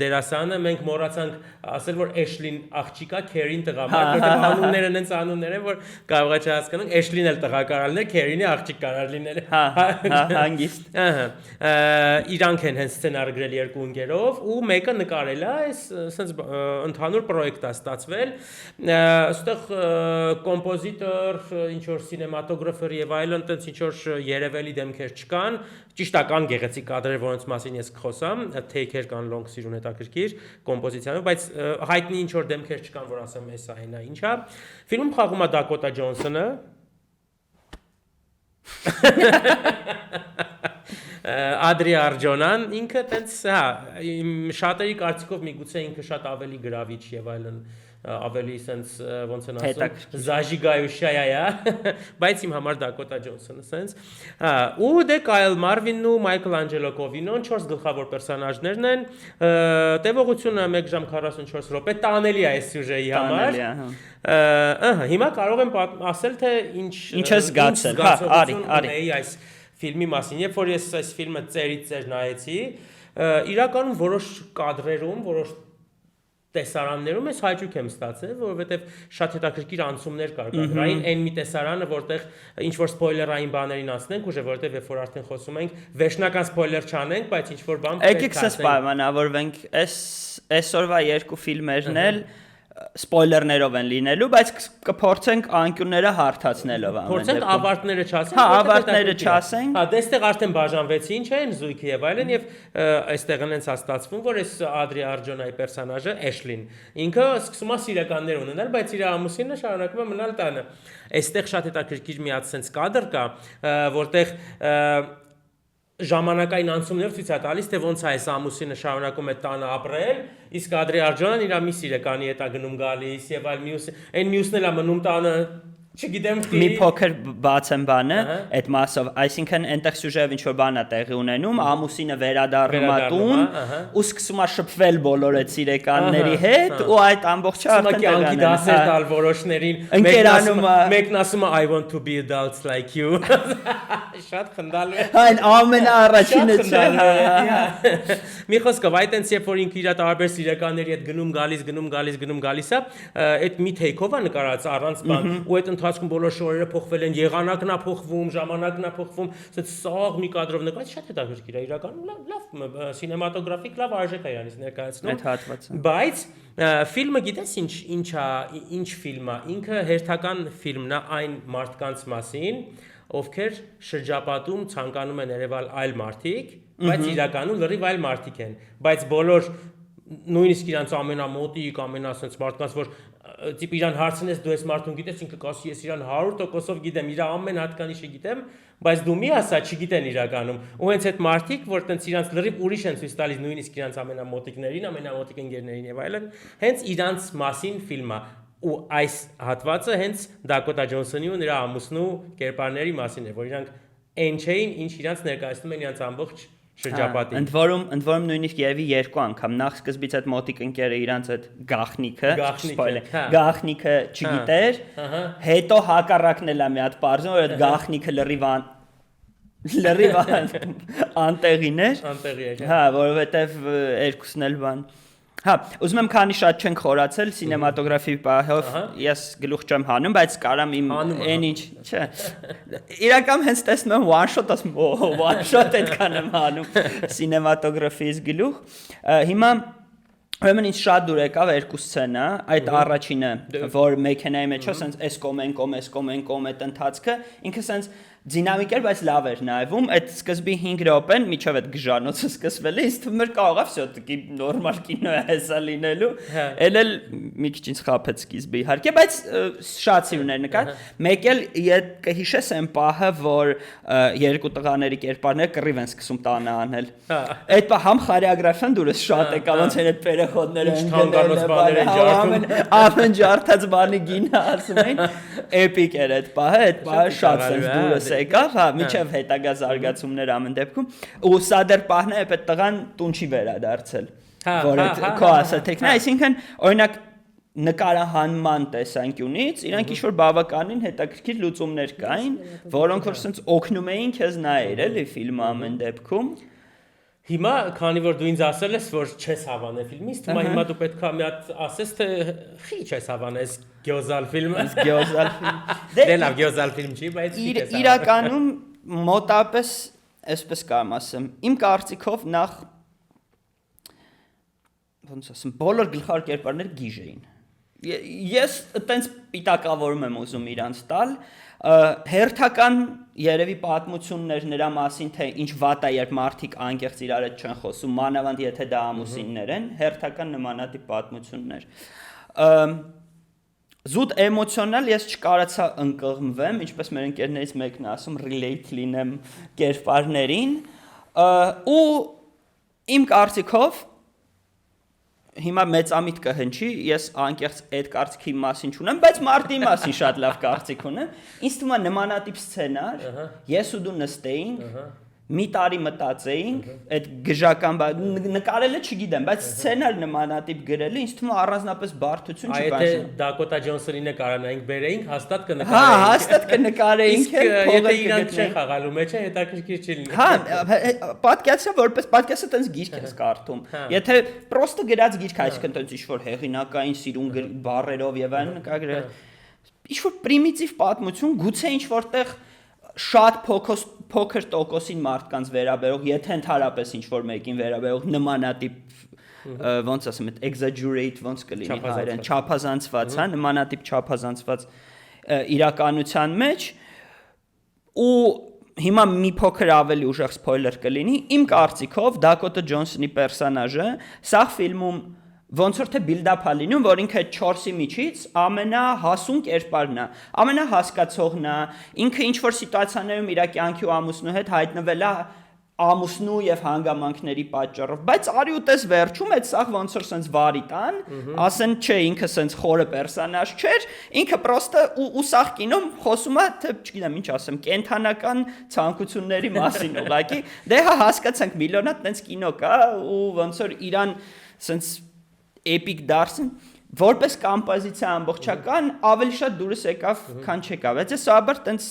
դերասանը մենք մոռացանք ասել որ Էշլին աղջիկա Քերին տղամարդ, որտեղ անունները հենց անուններ են որ կարող է չհասկանանք, Էշլին էլ տղա կարող լինել, Քերին է աղջիկ կարող լինել։ Հա, հանգիստ։ Իրանք են հենց սցենար գրել երկու ընկերով ու մեկը նկարել է, այս sense ընդհանուր պրոյեկտ է ստացվել, այստեղ կոմպոզիտոր, ինչ որ սինեմատոգրաֆեր եւ այլն, տենց ինչ որ երևելի դեմքեր չկան, ճիշտական գեղեցիկ կադրեր, որոնց մասին ես կխոսամ, թեյքեր կան լոնգ սիրուն հետաքրքիր կոմպոզիցիայով, բայց հայտնի ինչ որ դեմքեր չկան, որ ասեմ էսա հենա ինչա։ Ֆիլմում խաղում է Դակոտա Ջոնսոնը։ Ադրիա Արջոնան ինքը տենց հա շատերի կարծիքով միգուցե ինքը շատ ավելի գրավիչ եւ այլն ավելի sense ոնց են ասում զաժիգայուշայա բայց իմ համար Դակոտա Ջոնսոնը sense հա ու դե Կայլ Մարվինն ու Մայքլ Անջելո Կովինոն 4 գլխավոր պերսոնաժներն են տևողությունը 1 ժամ 44 րոպե տանելի է այս սյուժեի համար հիմա կարող եմ ասել թե ինչ ես զգացել հա արի այս ֆիլմի մասին, երբ որ ես այս ֆիլմը ծերից ծեր նայեցի, իրականում որոշ կադրերում, որոշ տեսարաններում ես հաճույք եմ ստացել, որովհետև շատ հետաքրքիր անցումներ կար կադրային, այն մի տեսարանը, որտեղ ինչ որ սփոյլերային բաներին ասնենք, ուժը որովհետև երբ որ արդեն խոսում ենք, վերջնական սփոյլեր չանենք, բայց ինչ որ բան եկեք սա պայմանավորվենք, այսօրվա երկու ֆիլմերն էլ սպոյլերներով են լինելու, բայց կփորձենք անկյունները հարթացնելով ամեն դեպքում։ Փորձենք ավարտները չասենք։ Հա, ավարտները չասենք։ Հա, դեստեղ արդեն բաժանվեցին, չէ՞, զույգը եւ այլն եւ այստեղ հենց հաստատվում, որ այս Ադրիա Արջոնայի պերսոնաժը Էշլին ինքը սկսում է սիրականներ ունենալ, բայց իր ամուսինը շարունակում է մնալ տանը։ Այստեղ շատ հետաքրքիր մի հատ sense կադր կա, որտեղ ժամանակային անցումներ ցույց է տալիս, թե ոնց է այս ամուսինը շարունակում է տանը ապրել, իսկ Ադրիա Արջոնան իր մի սիրեկանի հետ է գնում գալիս եւ այլ այն մյուսն էլ է մնում տանը, չգիտեմ մի փոքր բացեմ բանը այդ մասով, այսինքն այնտեղ սյուժեով ինչ որ բան է տեղի ունենում, ամուսինը վերադառնում է տուն ու սկսում է շփվել բոլոր այդ սիրեկանների հետ ու այդ ամբողջը արդեն կյանքի դասեր տալ որոշներին, մեկն ասում է I want to be adults like you շատ խնդալու է այն ամենաառաջինը չէ մի խոսքով այդ այնց երբ որ ինքը իր տարբեր սիրեկանների հետ գնում գալիս է այդ մի թեյքով է նկարած առանց բան ու այդ ընթացքում բոլոր շորերը փոխվել են, եղանակն է փոխվում, ժամանակն է փոխվում, ասած սաղ մի կադրով նկարած շատ հետաքրքիր է իրականում, լավ սինեմատոգրաֆիկ լավ արժեք է իրանից ներկայացնում։ Այդ հատվածը։ Բայց ֆիլմը գիտես ինչ ֆիլմ է, ինքը հերթական ֆիլմն է այն մարդկանց մասին, ովքեր շրջապատում ցանկանում են երևալ այլ մարդիկ, բայց իրականում լրիվ այլ մարդիկ են, բայց բոլոր նույնիսկ իրանց ամենամոտիկ, ամենասենց մարդկանց, որ տիպ իրան հարցնես դու ես մարդուն գիտես, ինքը կասի ես իրան 100%-ով գիտեմ, իր ամեն հատկանիշը գիտեմ, բայց դու մի ասա չգիտեն իրականում։ Ու հենց այդ մարդիկ, որ տենց իրանց լրիվ ուրիշ են ցույց տալիս նույնիսկ իրանց ամենամոտիկներին, ամենամոտիկ ընկերներին եւ այլն, հենց իրանց մասին ֆիլմ է։ Ու այս հատվածը հենց Դակոտա Ջոնսոնի ու նրա ամուսնու կերպարների մասին է, որ իրանք այն չէին, ինչ իրանց ներկայացնում են իրանց ամբողջ շրջապատին։ Ընդ որում նույնիսկ երևի երկու անգամ նախ սկզբից այդ մոտիկ ընկերը իրանց այդ գաղտնիքը չգիտեր, հետո հակառակն էլ է մի հատ բարձր, որ այդ գաղտնիքը լրիվ անտեղին էր։ Հա, որովհետև երկուսն էլ բան։ Հա, ուզում եմ քանի շատ չենք խորացել սինեմատոգրաֆի պահով, ես գլուխ չեմ հանում, բայց կարամ իմ այն ինչ, չէ։ Իրական հենց տեսնում եմ one shot այդքան եմ հանում սինեմատոգրաֆիից գլուխ։ Հիմա ուրեմն ինձ շատ դուր եկավ երկու սցենա, այդ առաջինը, որ մեքենայի մեջ է, սենց էս կոմ այդ ընթացքը, ինքը սենց դինամիկ էր, բայց լավ էր նայվում, այդ սկզբի 5 րոպեն միջով այդ գժանոցը սկսվել է, ինձ թվում էր կարող է всё-таки նորմալ կինո է հեսա լինելու, էլ մի քիչ ինձ խաբեց սկիզբը իհարկե, բայց շատ սիրուներ նկար, մեկ էլ կհիշես այն պահը, որ երկու տղաների կերպարները կռիվ են սկսում տանը անել։ Այդ պահ համ խորեոգրաֆիան դուրս շատ եկավ, ոնց են այդ պերեխոդները ամեն ջարդած բանի գինը ասում են, էպիկ էր այդ պահը շատ սենց դուրս եկավ, հա, միջև հետագա զարգացումներ ամեն դեպքում, ու սա դեռ պահն է, այդ տղան տուն չի վերադարձել, որ այդ քո ասաթեքն է, այսինքն, օրինակ նկարահանման տեսանկյունից, իրանք ինչ-որ բավականին հետաքրքիր լուծումներ կային, որոնք որ սենց օգնում էին քեզ նայել, էլի ֆիլմը ամեն դեպքում։ Հիմա, քանի որ դու ինձ ասել ես, որ չես հավանել ֆիլմից, հիմա դու պետք է մի հատ ասես, թե խի չես հավանել գյոզալ ֆիլմը։ Գյոզալ ֆիլմ։ Դե լավ գյոզալ ֆիլմ չի, բայց իրականում մոտապես այսպես կարամ ասեմ, իմ կարծիքով նախ ոնց ասեմ, բոլոր գլխավոր կերպարները գիժ էին։ Ես այտենց պիտակավորում եմ ուզում իրանց տալ, հերթական երևի պատմություններ նրա մասին, թե ինչ վատ է, երբ մարդիկ անկեղծ իրար հետ չեն խոսում, մանավանդ եթե դա ամուսիններ են, հերթական նմանատիպ պատմություններ։ Զուտ էմոցիոնալ ես չկարացա ընկղմվեմ, ինչպես մեր ընկերներից մեկն է ասում, relate լինեմ կերպարներին, ու իմ կարծիքով հիմա մեծամիտ կհնչի, ես անկեղծ այդ կարծիքի մասին չունեմ, բայց մարտի մասին շատ լավ կարծիք ունեմ։ Ինձ թվում է նմանատիպ սցենար, ես ու դու նստեինք, մի տարի մտածեինք, այդ գժական նկարելը չգիտեմ, բայց սցենար նմանատիպ գրելը ինձ թվում է առանձնապես բարդություն չի բաժանում։ Եթե Դակոտա Ջոնսոնի նկարանայինք բերեինք, հաստատ կնկարեինք։ Հա, հաստատ կնկարեինք, եթե իրանք չեն խաղալու մեջ, հետաքրքիր չի լինի։ Հա, պատկերացրա որպես պատկերացրա տենց գիրք ես կարդում։ Եթե պրոստը գրած գիրք, այսինքն տենց ինչ-որ հեղինակային սիրուն բառերով եւ այլն նկարագրել, ինչ-որ պրիմիտիվ պատմություն, գուցե ինչ-որտեղ շատ փոքր տոկոսին մարդկանց վերաբերող, եթե ընդհանրապես ինչ-որ մեկին վերաբերող նմանատիպ ոնց ասեմ, exaggerate ոնց կլինի հայերեն, չափազանցված, հա, նմանատիպ չափազանցված իրականության մեջ ու հիմա մի փոքր ավելի ուժեղ սփոյլեր կլինի, իմ կարծիքով Դակոտա Ջոնսոնի պերսոնաժը սա ֆիլմում ոնց որ թե build-up է լինում, որ ինքը 4-ի միջից ամենահասուն կերպարն է, ամենահասկացողն է, ինքը ինչ-որ սիտուացիաներում իր կյանքի ու ամուսնու հետ հայտնվել է ամուսնու եւ հանգամանքների պատճառով, բայց արի ու տես վերջում այդ սաղ ոնց որ սենց վարի տան, ասեն չէ, ինքը սենց խորը պերսոնաժ չէր, ինքը պրոստը ու սաղ կինոն խոսում է, թե չգիտեմ ինչ ասեմ, կենթանական ցանկությունների մասին ուղղակի, դե հա հասկացանք միլիոնատ տենց կինո կա ու ոնց որ իրան սենց էպիկ դարձն, որպես կոմպոզիցիա ամբողջական ավելի շատ դուրս եկավ, քան չեկավ։ Բայց ես սովորաբար տենց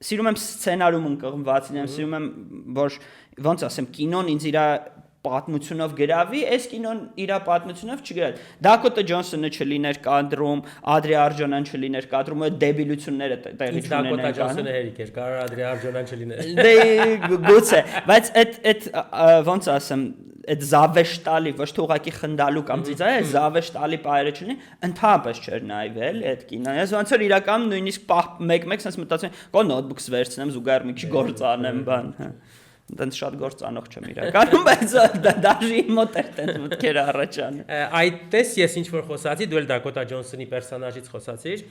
սիրում եմ սցենարում ընկղմվածին, սիրում եմ, որ ոնց ասեմ, կինոն ինձ իր պատմությունով գրավի, այս կինոն իր պատմությունով չգրավ։ Դակոտա Ջոնսոնը չլիներ կադրում, Ադրի Արջոնան չլիներ կադրում, այդ դեբիլությունները տեղի չունենան։ Դակոտա Ջոնսոնը հերիք էր, կարող Ադրի Արջոնան չլիներ։ Դե գուցե, բայց այդ ոնց ասեմ, այդ զավեշտալի, ոչ թե ուղղակի խնդալու կամ ծիծաղ, զավեշտալի բայրը չլինի, ընդհանրապես չէր նայվել այդ կինոն։ Ես ոնց որ իրական նույնիսկ մեկ-մեկ sense մտածում եմ, կո նոթբուքս վերցնեմ, զուգահեռ մի քիչ գործ անեմ, բան, հա։ Դենց շատ գործանող չեմ իրականում, բայց դաժի մոտ էր տենց մտքերը առաջանում։ Այդտես ես ինչ որ խոսացի, դու էլ Դակոտա Ջոնսոնի պերսոնաժից խոսացիր,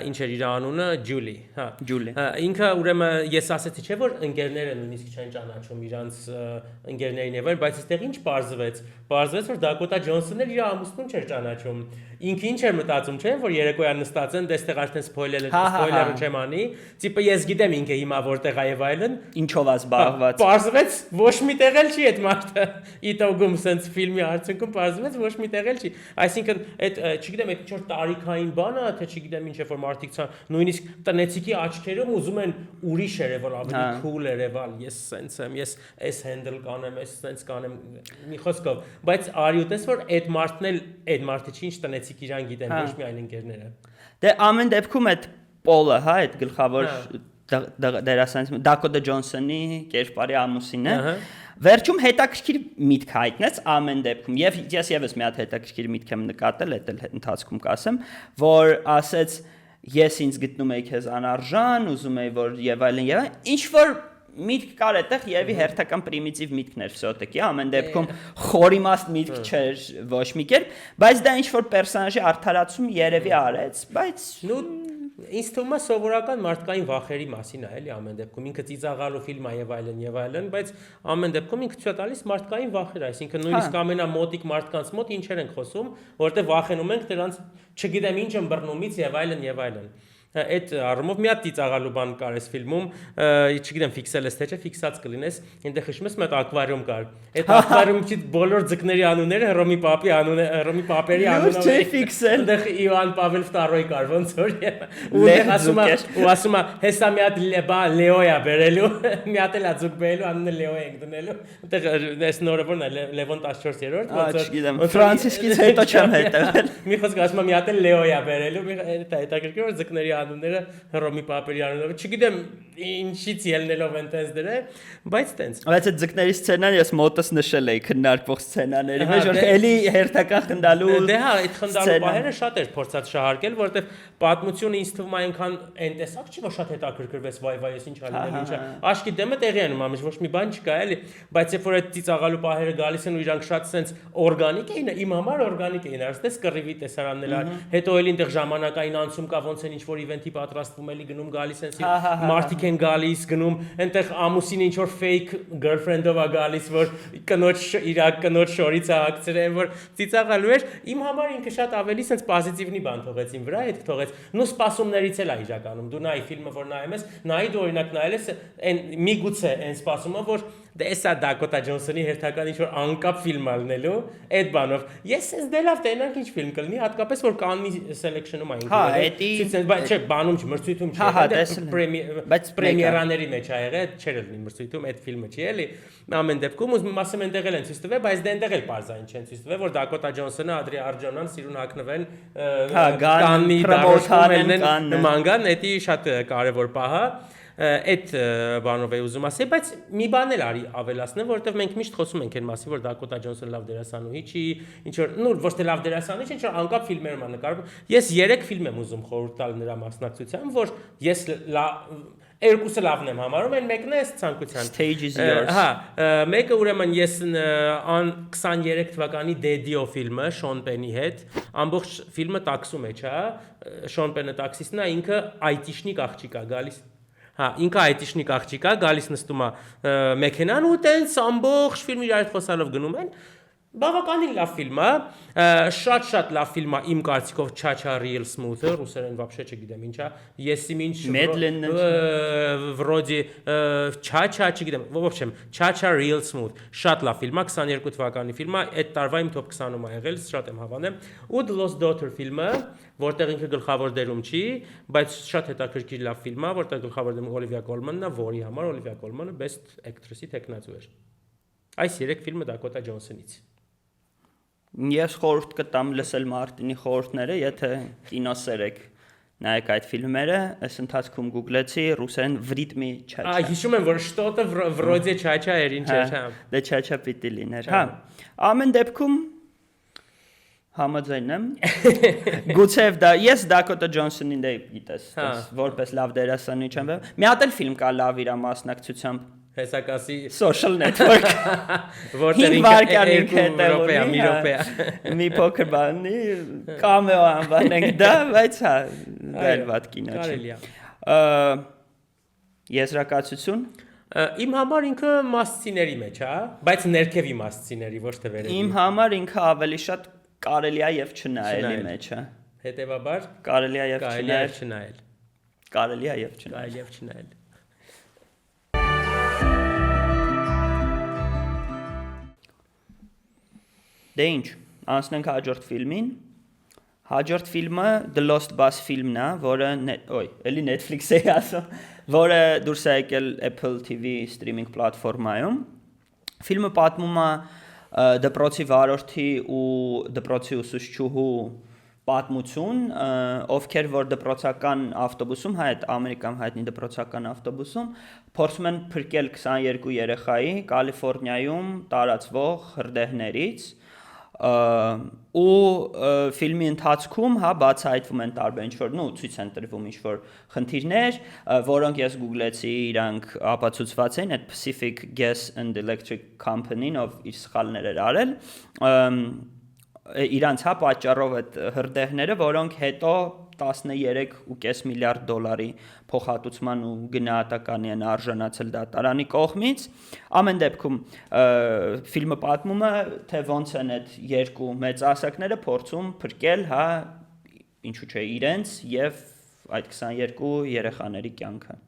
ինչ էր իր անունը, Ջուլի, հա։ Ջուլի։ Ինքը ուրեմն ես ասացի, չէ՞ որ ընկերները նույնիսկ չեն ճանաչում իրանց ընկերներին եւ այլն, բայց այստեղ ինչ պարզվեց։ Պարզվեց, որ Դակոտա Ջոնսոնն էլ իր ամուսնուն չէր ճանաչում։ Ինքը ինչ էր մտածում, չէ՞, որ երեկոյան նստած են, դեստեղ արդեն սփոյլերը չեմ անի, տիպը ես գիտեմ ինքը հիմա որտեղ է եւ այլն։ Ինչով է զբաղված։ Պարզվեց ոչ մի տեղ էլ չի այդ մարդը։ Իտոգում sense ֆիլմի արդյունքում պարզվեց ոչ մի տեղ էլ չի։ Այսինքն այդ չգիտեմ, այդ ինչ որ տարիքային բան է, թե չգիտեմ ինչ է որ մարդիկ նույնիսկ տնեցիկի աչքերում ուզում են ուրիշ երևալ, ավելի cool երևալ։ Ես sense եմ, ես այս handle կանեմ, այս sense կանեմ, մի խոսքով, բայց արի ուտես որ այդ մարդն էլ այդ մարդը չի ինչ տնեցիկ իրան գիտեն, ոչ մի այլ ընկերները։ Դե ամեն դեպքում այդ Պոլը, հա, այդ գլխավոր դերասանից Դակոտա Ջոնսոնի կերպարի ամուսինն է։ Վերջում հետաքրքիր միտք հայտնեց ամեն դեպքում եւ ես եւս մի հատ հետաքրքիր միտք եմ նկատել, այդ էլ ընթացքում կասեմ, որ ասեց ես ինձ գտնում եի քեզ անարժան, ուզում եի որ եւ այլն, ինչ որ միտք կար այդտեղ եւի հերթական պրիմիտիվ միտքներ всё-таки ամեն դեպքում խորիմաստ միտք չէր ոչ մի կերպ, բայց դա ինչ որ պերսոնաժի արդարացում երևի արեց, բայց ինձ թվում է սովորական մարդկային վախերի մասին է, էլի ամեն դեպքում ինքը ծիծաղալու ֆիլմ է եւ այլն, բայց ամեն դեպքում ինքը ցույց տալիս մարդկային վախեր, այսինքն նույնիսկ ամենամոտիկ մարդկանց մոտ ինչեր են խոսում, որտեղ վախենում ենք դրանց, չգիտեմ ինչ ըմբռնումից եւ այլն։ Այդ առումով մի հատ ծիծաղալու բան կար այս ֆիլմում, չգիտեմ ֆիքսել ես թե չէ, ֆիքսած կլինես, այնտեղ հիշում ես մեկ ակվարիում կար։ Այդ ակվարիումի բոլոր ձկների անունները Հռոմի պապերի անունով չէ ֆիքսել։ Այնտեղ Իոան Պավել II կար, ոնց որ ու ասում է, հեսա մի հատ Լեոյա բերելու, մի հատ էլ ածուկ բերելու, անունը Լեո ենք դնելու։ Այնտեղ այս նորը որն է Լևոն 14-րդ, ոնց որ չգիտեմ, Ֆրանցիսկից հետո չեմ հետևել։ Մի խոսք ասում է մի հատ էլ Լեոյա բերելու, հետաքրքիր որ ձկների անունները Հռոմի պապերի անունով, չգիտեմ ինչից ելնելով են տես դրել, բայց տենց։ Բայց այդ ձկների սցենան ես մոտս նշել էի քննարկվող սցենաների մեջ, որ էլի հերթական խնդալու։ Դե հա, այդ խնդալու բաները շատ էր փորձած շահարկել, որովհետև պատմությունը ինձ թվում է այնքան այն տեսակ չի, որ շատ հետաքրքրվեց, վայ, ես ինչ ալինել, ինչա։ Աշկի դեմը տեղի է նման, ոչ մի բան չկա, էլի, բայց երբ որ այդ ծիծաղալու պահերը գալիս են ու իրանք շատ sense օրգանիկ էին, իմ համար օրգանիկ էին, արստես կռիվի տեսարաններ, հետո էլի այնտեղ ժամանակային անցում կա, ոնց են ինչ որ իվենթի պատրաստվում էլի գնում գալիս են մարդիկ են գալիս գնում այնտեղ ամուսինը ինչ որ fake girlfriend-ով է գալիս որ կնոջ շորից է ակցրեն որ ծիծաղալու էր իմ համար ինքը շատ ավելի sense պոզիտիվնի բան թողեցին վրա այդ թողեց նո սպասումներից էլ է իրականում դու նայ ֆիլմը որ նայում ես նայ դու օրինակ նայել ես այն միգուցե այն սպասումը որ դե էսա Դակոտա Ջոնսոնի հերթական ինչ որ անկապ ֆիլմ ալնելու այդ բանով ես sense դե լավ տենանք ինչ ֆիլմ կլինի հատկապես որ կաննի selection-ում այն բայց չէ բանում չի մրցույթում չի բայց պրեմիերաների մեջ ա եղել չէր լինի մրցույթում այդ ֆիլմը չի էլի ամեն դեպքում ուզում ասեմ այնտեղ էլ են ցույց տվել բայց դե այնտեղ էլ բարձային չեն ցույց տվել որ Դակոտա Ջոնսոնը Ադրի Արջոնան սիրուն հակնվեն կաննի դարոշքումն նման կան դա շատ կարևոր պահ է այդ բանով է ուզում ասել, բայց մի բան էլ արի ավելացնեմ, որովհետև մենք միշտ խոսում ենք այն մասին, որ Դակոտա Ջոնսոնը լավ դերասանուհի չի, ինչ որ, ոչ թե լավ դերասանուհի չի, ինչ որ անկապ ֆիլմերում է նկարվում։ Ես 3 ֆիլմ եմ ուզում խորհուրդ տալ նրա մասնակցությամբ, որ ես երկուսը լավն եմ համարում, այն մեկն է ցանկության Stage is yours։ Հա, մեկը ուրեմն ես 23 թվականի Դեդիո ֆիլմը Շոն Պենի հետ, ամբողջ ֆիլմը տաքսու մեջ է, Շոն Պենը տաքսիստն է, ինքը այտիշնիկ աղջիկ է գալիս Հա, ինքը այտիշնիկ աղջիկ է, գալիս նստում է մեքենան ու տենց ամբողջ ֆիլմը իր հետ խոսալով գնում են։ Բավականին լավ ֆիլմ է, շատ լավ ֆիլմ է իմ կարծիքով Cha-Cha Real Smooth-ը, ռուսերեն вообще չգիտեմ ինչա, ես իմ ինչ վրոդի Cha-Cha չգիտեմ, в общем, Cha-Cha Real Smooth, շատ լավ ֆիլմ է, 22 թվականի ֆիլմ է, այդ տարվա իմ top 20-ում է եղել, շատ եմ հավանել, ու The Lost Daughter ֆիլմը, որտեղ ինքը գլխավոր դերում չի, բայց շատ հետաքրքիր լավ ֆիլմ է, որտեղ գլխավոր դերում Օլիվիա Կոլմանն է, որի համար Օլիվիա Կոլմանը Best Actress-ի տեխնացու էր։ Այս 3 ֆիլմը Դակոտա Ջոնսոնից։ Ես խորհուրդ կտամ լսել Մարտինի խորհուրդները, եթե կինոսեր եք նայեք այդ ֆիլմերը, այս ընթացքում գուգլեցի ռուսերեն վրիտմի Cha-Cha։ Հիշում եմ որ շտոտը վրոդե Cha-Cha էր ինչ էր, հա։ Դե Cha-Cha պիտի լիներ, հա։ Ամեն դեպքում համաձայն եմ։ Գուցեև դա ես Դակոտա Ջոնսոնին դե գիտես, որպես լավ դերասանուհի չեմ։ Մի հատ էլ ֆիլմ կա լավ իր մասնակցությամբ հեսակասի social network որտեղ ինքը մի փոքր բանի կամեո անվանենք դա, բայց հա դեռ կինո չի։ Եզրակացություն Իմ համար ինքը մասցիների մեջ, հա, բայց ներքևի մասցիների, ոչ թե վերևի։ Իմ համար ինքը ավելի շատ կարելի է եւ չնայելի մեջ է։ Հետևաբար կարելի է եւ չնայել։ Կարելի է եւ չնայել։ Դե ինչ, անցնենք հաջորդ ֆիլմին։ Հաջորդ ֆիլմը The Lost Bus ֆիլմն է, որը էլի Netflix-ի ասում, որը դուրս է եկել Apple TV streaming պլատֆորմայում։ Ֆիլմը պատմում է դպրոցի վարորդի ու դպրոցի ուսուցչուհու պատմություն, ովքեր որ դպրոցական ավտոբուսում, այդ Ամերիկայում հայտնի դպրոցական ավտոբուսում, փորձում են փրկել 22 երեխայի Կալիֆոռնիայում տարածվող հրդեհներից ու ֆիլմի ընթացքում հա բացահայտվում են տարբեր ինչ-որ ցույց են տրվում ինչ-որ խնդիրներ, որոնք ես գուգլեցի, իրանք ապացուցված էին, այդ Pacific Gas and Electric Company-ն ով իր սխալներ էր արել, իրանց հա պատճառով այդ հրդեհները, որոնք հետո 13.5 միլիարդ դոլարի փոխհատուցման ու գնահատականի են արժանացել դատարանի կողմից։ Ամեն դեպքում ֆիլմը պատմում է, թե ոնց են այդ երկու մեծահասակները փորձում փրկել, հա, ինչու՞ չէ, իրենց եւ այդ 22 երեխաների կյանքը։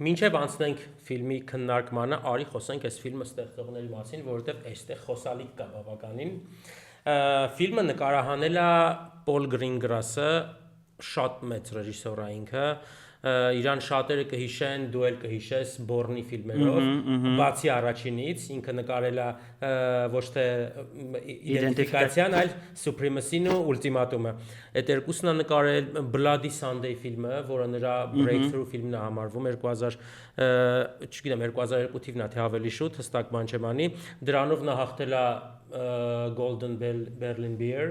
Մինչև անցնենք ֆիլմի քննարկմանը, արի խոսենք այս ֆիլմը ստեղծողների մասին, որովհետև այստեղ խոսալիք կա բավականին։ Ֆիլմը նկարահանել է Պոլ Գրինգրասը, շատ մեծ ռեժիսոր է ինքը, իրան շատերը կհիշեն, դու էլ կհիշես Բորնի ֆիլմերով, բացի առաջինից, ինքը նկարել է ոչ թե իդենտիֆիկացիան, այլ Supremacy-ն ու Ultimatum-ը։ Այդ երկուսն է նկարել Bloody Sunday ֆիլմը, որը նրա breakthrough ֆիլմն է համարվում 2002 թիվն է, թե ավելի շուտ, հստակ բան չեմ անի։ Դրանով նա հաղթել է Golden Berlin Bear,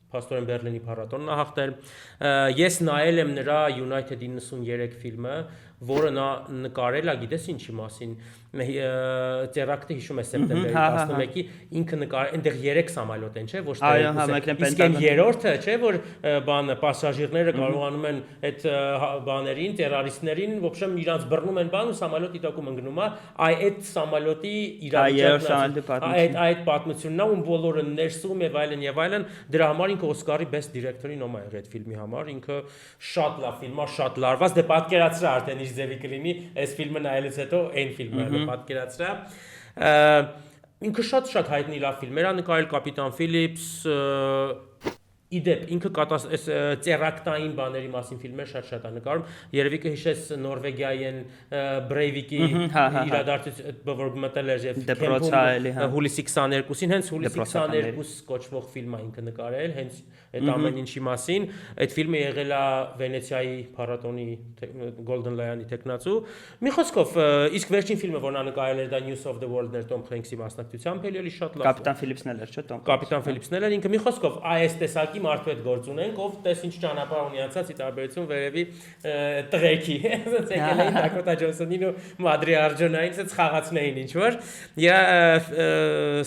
Փաստորեն Բերլինի փառատոնն է հաղթել։ Ես նայել եմ նրա United 93 ֆիլմը, որը նա նկարել է, գիտես ինչի մասին, տերակտը հիշում է սեպտեմբերի 11-ի, ինքը նկարել, այնտեղ 3 սամոլոտ են, չէ, ոչ թե իսկ այն երրորդը, չէ, որ բանը պասաժիրները կարողանում են այդ բաներին, տերարիստներին, ոբշեմ իրանց բռնում են բան ու սամոլոտի տակում ընկնում է, այդ սամոլոտի իրավիճակն այդ պատմությունն է, ում բոլորը ներսում եւ այլն, դրա համար ինքը Օսկարի Best Director-ի նոմ է եղել այդ ֆիլմի համար, ինքը շատ լավ ֆիլմ է, շատ լարված, դե պատկերացրա արդեն ինչ ձևի կլինի, այս ֆիլմը նայելուց հետո այն ֆիլմը պատկերացրա։ Ինքը շատ հայտնի լավ ֆիլմեր է նկարել, Կապիտան Ֆիլիպս, իդեպ ինքը ծերակտային բաների մասին ֆիլմեր շատ է նկարում, երևի կհիշես Նորվեգիայեն Բրեյվիկի իրադարձությունը, որ մտել էր եւ հուլիսի 22-ին, հենց հուլիսի 22 կոչվող ֆիլմ է ինքը նկարել, հենց այդ ամեն ինչի մասին, այդ ֆիլմը եղել է Վենեցիայի փառատոնի Golden Lion-ի տեխնացու։ Մի խոսքով, իսկ վերջին ֆիլմը, որ նա նկարել էր, դա News of the World-ներ Tom Hanks-ի մասնակցությամբ, էլի շատ լավ։ Կապիտան Ֆիլիպսն էլ էր, չէ՞, Tom։ Կապիտան Ֆիլիպսն էլ էր, ինքը մի խոսքով այս տեսակի մարդու հետ գործ ունենք, ով տես ինչ ճանապարհ ունի անցած, ի տարբերություն վերևի տղեկի, ասած եկել էին Դակոտա Ջոնսոնին ու Մադրի Արջոնային, ասած խաղացնեին ինչ որ։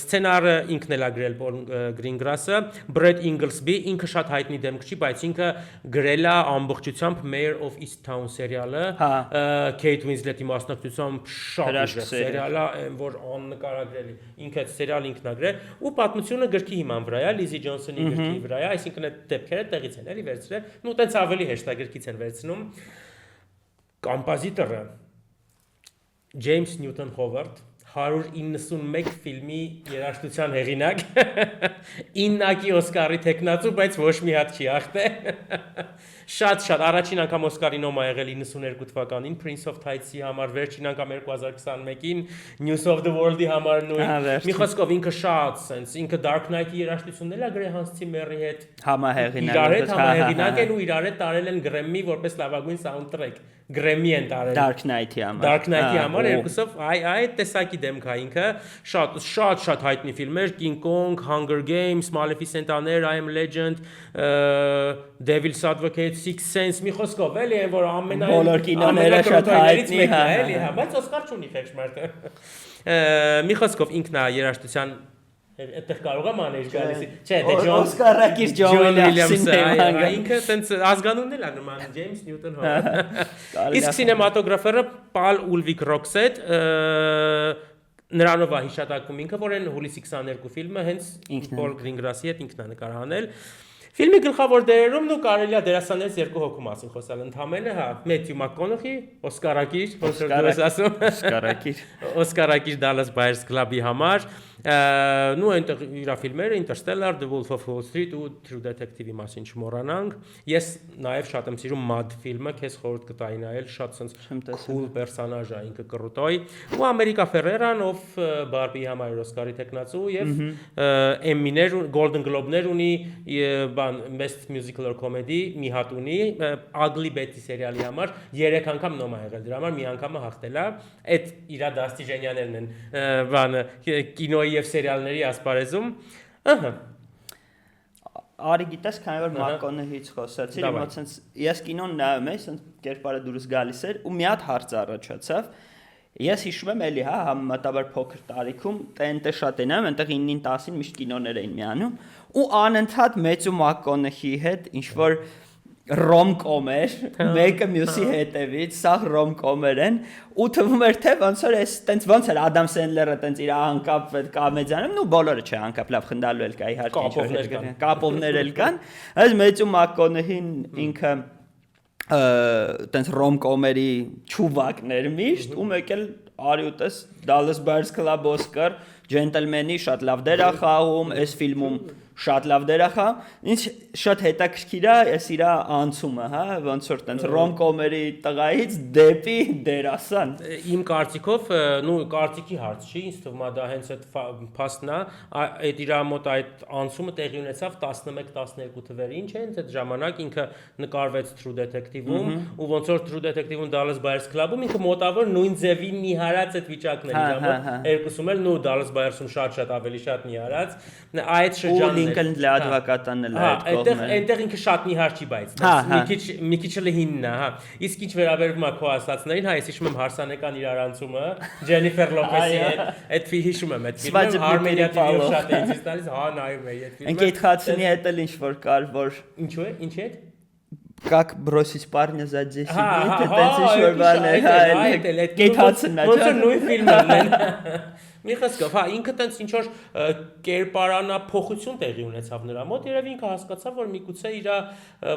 Սցենարը ինքն էլ է գրել Պոլ Գրինգրասը, Բրեդ Ինգլսբի, ինքը շատ հայտնի դեմք չի, բայց ինքը գրել է ամբողջությամբ Mayor of Easttown սերիալը, Kate Winslet-ի մասնակցությամբ շատ ուժեղ սերիալ է, որ աննկարագրելի։ Ինքը այդ սերիալը ինքն է գրել ու պատմությունը գրքի հիման վրա է, Լիզի Ջոնսոնի գրքի վրա է, այսինքն այդ դեպքերը տեղից են էլի վերցրել, ու տենց ավելի հեշտ է գրքից են վերցնում։ Կոմպոզիտորը Ջեյմս Նյուտոն Հովարդ 191 ֆիլմի երաժշտության հեղինակ, 9-ակի Օսկարի տեխնացու, բայց ոչ մի հատ չի հաղթել։ Շատ առաջին անգամ Օսկարի նոմ ա եղել 92 թվականին Prince of Tides-ի համար, վերջին անգամ 2021-ին News of the World-ի համար նույն։ Մի խոսքով ինքը շատ sense, ինքը Dark Knight-ի երաժշտությունն էլ ա գրել Hans Zimmer-ի հետ։ Համահեղինակ են ու իրար հետ տարել են Grammy որպես լավագույն soundtrack։ Grammy են տարել Dark Knight-ի համար։ Dark Knight-ի համար երկուսով այդ տեսակի դեմք է ինքը, շատ հայտնի ֆիլմեր, King Kong, Hunger Games, Maleficent աներ, I Am Legend, Devil's Advocate, Sixth Sense մի խոսքով էլի այն որ բոլոր կինոները շատ հայտնի է էլի, հա, բայց Օսկար չունի ֆեքշմարտը։ Մի խոսքով ինքն է երաժշտության այդտեղ կարող է մանեջ գալիս։ Չէ, դե Օսկարակիր Ջոն Ուիլյամսն է, ինքը տենց ազգանունն էլ է նման Ջեյմս Նյուտոն հո։ Իսկ սինեմատոգրաֆերը Պալ Ուլվիկ Ռոքսետ նրանով է հիշատակվում ինքը, որ այն հուլիսի 22 ֆիլմը հենց Պոլ Գրինգրասի հետ ինքն է նկարահանել։ Ֆիլմի գլխավոր դերերում նու կարելի է դերասաններից երկու հոգու մասին խոսալ ընդհանրապես, հա, Մեթյու Մակկոնախի, Օսկարակիր, ոնց որ դու ես ասում, Օսկարակիր Dallas Buyers Club-ի համար, նու այնտեղ իր ֆիլմերը Interstellar, The Wolf of Wall Street ու True Detective-ի մասին չմոռանանք։ Ես նաև շատ եմ սիրում Mad ֆիլմը, քեզ խորհուրդ կտայի նայել, շատ sense cool պերսոնաժ է ինքը կռուտոյ, ու Ամերիկա Ֆերերան, ով Barbie-ի համար Օսկարի տեխնացու եւ Emmy-ներ, Golden Globe-ներ ունի, Best Musical or Comedy մի հատ ունի, Ugly Betty սերիալի համար 3 անգամ նոմ ա եղել դրա համար, մի անգամը հաղթել է, այդ իր դաստիճանյաներն են, բանը կինոյի եւ սերիալների ասպարեզում, ըհը։ Արի գիտես, քանի որ Մակկոնեհից խոսացիր, իմաց sense ես կինոն նայում եմ, sense կերպարը դուրս գալիս էր ու մի հատ հարց առաջացավ։ Ես հիշում եմ էլի, հա, համեմատաբար փոքր տարիքում, տենտե շատ են նայում, այնտեղ 9-10-ին միշտ կինոներ էին միանում, ու անընդհատ Մեթյու Մակկոնեհի հետ ինչ որ ռոմ-կոմ էր, մեկը մյուսի հետևից, սա ռոմ-կոմեր են, ու թվում էր թե ոնց որ էս տենց ոնց էր Ադամ Սենդլերը տենց իր անկապ կոմեդիանում, նու բոլորը չէ անկապ, լավ խնդալու էլ կա իհարկե, կապովներ էլ կան, այս Մեթյու Մակկոնեհին ինքը տենց ռոմ-կոմերի ճուվակներ միշտ, ու մեկ էլ արի ուտես Dallas Buyers Club Oscar, Gentleman-ի շատ լավ դեր է խաղում, այս ֆիլմում շատ լավ դեր է խաղում, ինչ շատ հետաքրքիր է այս իր անցումը, հա, ոնց որ տենց ռոմ-կոմերի տղայից դեպի դերասան։ Իմ կարծիքով, նու կարծիքի հարց չի, ինձ թվում է դա հենց այդ փաստն է, այդ իր մոտ այդ անցումը տեղի ունեցավ 11-12 թվերի, ինչ է, այդ ժամանակ ինքը նկարվեց True Detective-ում, ու ոնց որ True Detective-ում Dallas Buyers Club-ում ինքը մոտավոր նույն ձևի նիհարած այդ վիճակն էր իր մոտ, երկուսում էլ նու Dallas Buyers-ում շատ ավելի շատ նիհարած, այդ շրջանն Lincoln для адвоката-ն էլ այդ կողմը։ Այնտեղ ինքը շատ նիհար չի բայց, մի քիչ էլ հինն է, հա։ Իսկ ինչ վերաբերում է քո ասածներին, հա, ես հիշում եմ հարսանեկան իր արանցումը, Ջենիֆեր Լոպեսի հետ, այդ հիշում եմ այդ ֆիլմը, Armenia TV-ով շատ է ինձ տալիս, հա, նայում էի այդ ֆիլմը։ Ընկետ Խացինի հետ էլ ինչ որ կար, որ Ինչու է, ինչի հետ։ Как бросить парня за 10 минут, տենց ինչ-որ բաներ, հա, Կեյթացնն է, ոնց որ նույն ֆիլմն է։ Մի խոսքով, հա, ինքը տենց ինչ որ կերպարանափոխություն տեղի ունեցավ նրա մոտ, երևի ինքը հասկացավ, որ միգուցե իր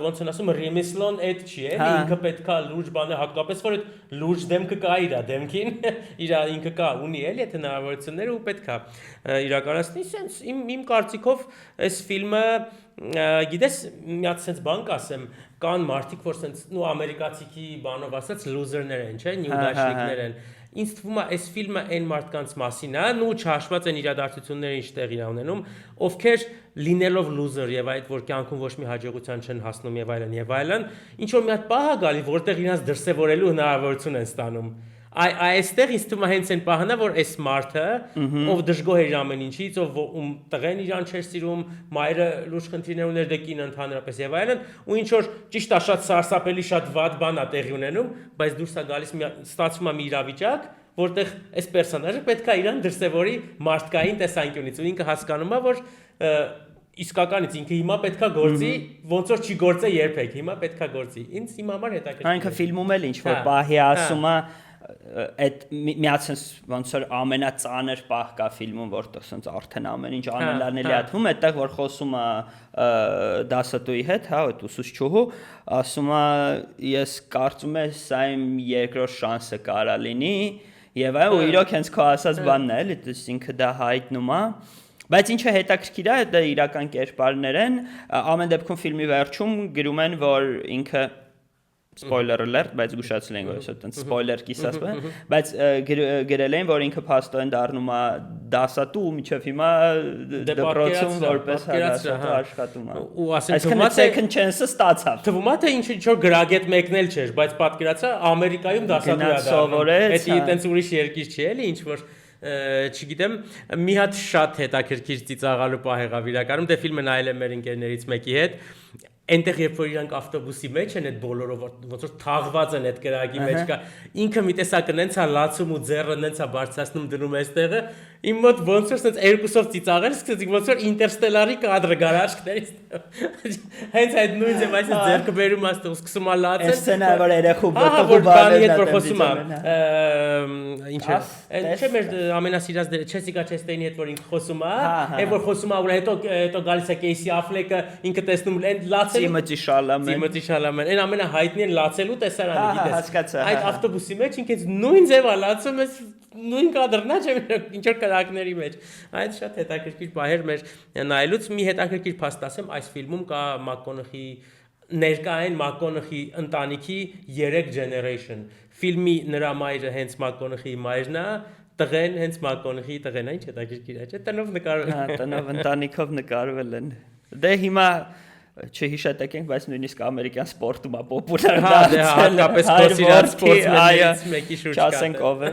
ոնց են ասում ռեմեսլոն այդ չի, էլի, ինքը պետքա լուրջ բանը, հատկապես որ այդ լուրջ դեմքը կա իր դեմքին, իր ինքը կա ունի էլի այդ հնարավորությունները ու պետքա իրականացնի, sense իմ կարծիքով այս ֆիլմը գիտես մի հատ sense բան կասեմ, կան մարդիկ, որ sense նու ամերիկացիքի բանով ասած լուզերներ են, չէ, նյութաշնիկներ են։ Ինձ թվում է այս ֆիլմը այն մարդկանց մասին է, նու չհաշված են իրադարձությունները ինչ տեղի ունենում, ովքեր լինելով լուզեր եւ այդ որ կյանքում ոչ մի հաջողության չեն հասնում եւ այլն, ինչ որ մի հատ պահ է գալի, որտեղ իրancs դրսևորելու հնարավորություն են ստանում։ Այստեղ ինձ թվում է հենց այն պահանա, որ այս մարդը, ով դժգոհ էր ամեն ինչից, ով տղեն իրան չէր սիրում, մայրը լուրջ խնդիրներ ուներ դեկին ընդհանրապես եւ այլն, ու ինչ որ ճիշտ է շատ սարսափելի, շատ վատ բան է տեղի ունենում, բայց դուրս է գալիս ստացվում է մի իրավիճակ, որտեղ այս պերսոնաժը պետք է իրան դրսևորի մարդկային տեսանկյունից, ու ինքը հասկանում է, որ իսկականից ինքը հիմա պետքա գործի, ոնց որ չի գործե երբեք, հիմա պետքա գործի։ Ինձ իմ համար հետաքրքիր է։ Ինքը ֆիլմում էլ ինչ որ պահի ասում է այդ միացած ոնց որ ամենածանր պահ կա ֆիլմում, որտեղ sense արդեն ամեն ինչ անելանելի է թվում, այդտեղ որ խոսում է դասատուի հետ, հա, այդ ուսուցչուհու, ասում է ես կարծում եմ սա իմ երկրորդ շանսը կարա լինի, եւ այո, իրոք հենց քո ասած բանն է, էլի, ինքը դա հայտնում է, բայց ինչը հետաքրքիր է, դա իրական կերպարներ են, ամեն դեպքում ֆիլմի վերջում գրում են, որ ինքը spoiler alert, բայց զգուշացել են, որ այսօր spoiler կիսասը, բայց գրել են, որ ինքը փաստորեն դառնում է դասատու, միջև հիմա դպրոցում որպես աշխատում է։ Ու ասեն թվում է second chance-ը ստացավ։ Թվում է թե ինչ որ գրագետ մեկնել չէր, բայց պատկերացա Ամերիկայում դասատու է դառնում։ Դա այտենց ուրիշ երկիր չի էլի, ինչ որ չգիտեմ, մի հատ շատ հետաքրքիր ծիծաղալու պահ եղավ իրականում, դե ֆիլմը նայել եմ մեր ընկերներից մեկի հետ, Այնտեղ երբ որ իրանք ավտոբուսի մեջ են այդ բոլորով ոնց որ թաղված են այդ գրագի մեջ կա ինքը մի տեսակը նենց է լացում ու ձեռը նենց է բարձրացնում դնում այստեղը իմ մոտ ոնց որ սենց երկուսով ծիծաղել սկսեցի ոնց որ ինտերստելարի կադրը գար աչքներից հենց այդ նույն ձև այս ձեռքը բերում աստեղ սկսում է լացել սցենա որ երախու բոտով բանի հետ որ խոսում է ինչ է չէ մեր ամենասիրած դերը Չեսիկա Չեստեյնի հետ որ ինքը խոսում է այն որ խոսում է ու հետո գալիս է Կեյսի Աֆլեկը ինքը տեսնում են Տիմոթի Շալամեն այն ամենահայտնի են լացելու տեսարանը գիտես այդ ավտոբուսի մեջ ինքը նույն ձևա լացում է նույն կադրն է չէ ինչ որ կրակների մեջ այդ շատ հետաքրքիր բաներ մեր նայելուց մի հետաքրքիր փաստ ասեմ այս ֆիլմում կա Մակկոնախի ներկային Մակկոնախի ընտանիքի 3 generation ֆիլմի նրա մայրը հենց Մակկոնախի մայրն է տղեն հենց Մակկոնախի տղեն է ինչ հետաքրքիր է չէ տնով նկարվել տնով ընտանիքով նկարվել են դե հիմա չհիշատակենք, բայց նույնիսկ ամերիկյան սպորտում է պոպուլար դարձել, հատկապես կոսիրած սպորտսմեններից մեկի շուրջ կա։ Չասենք ով է։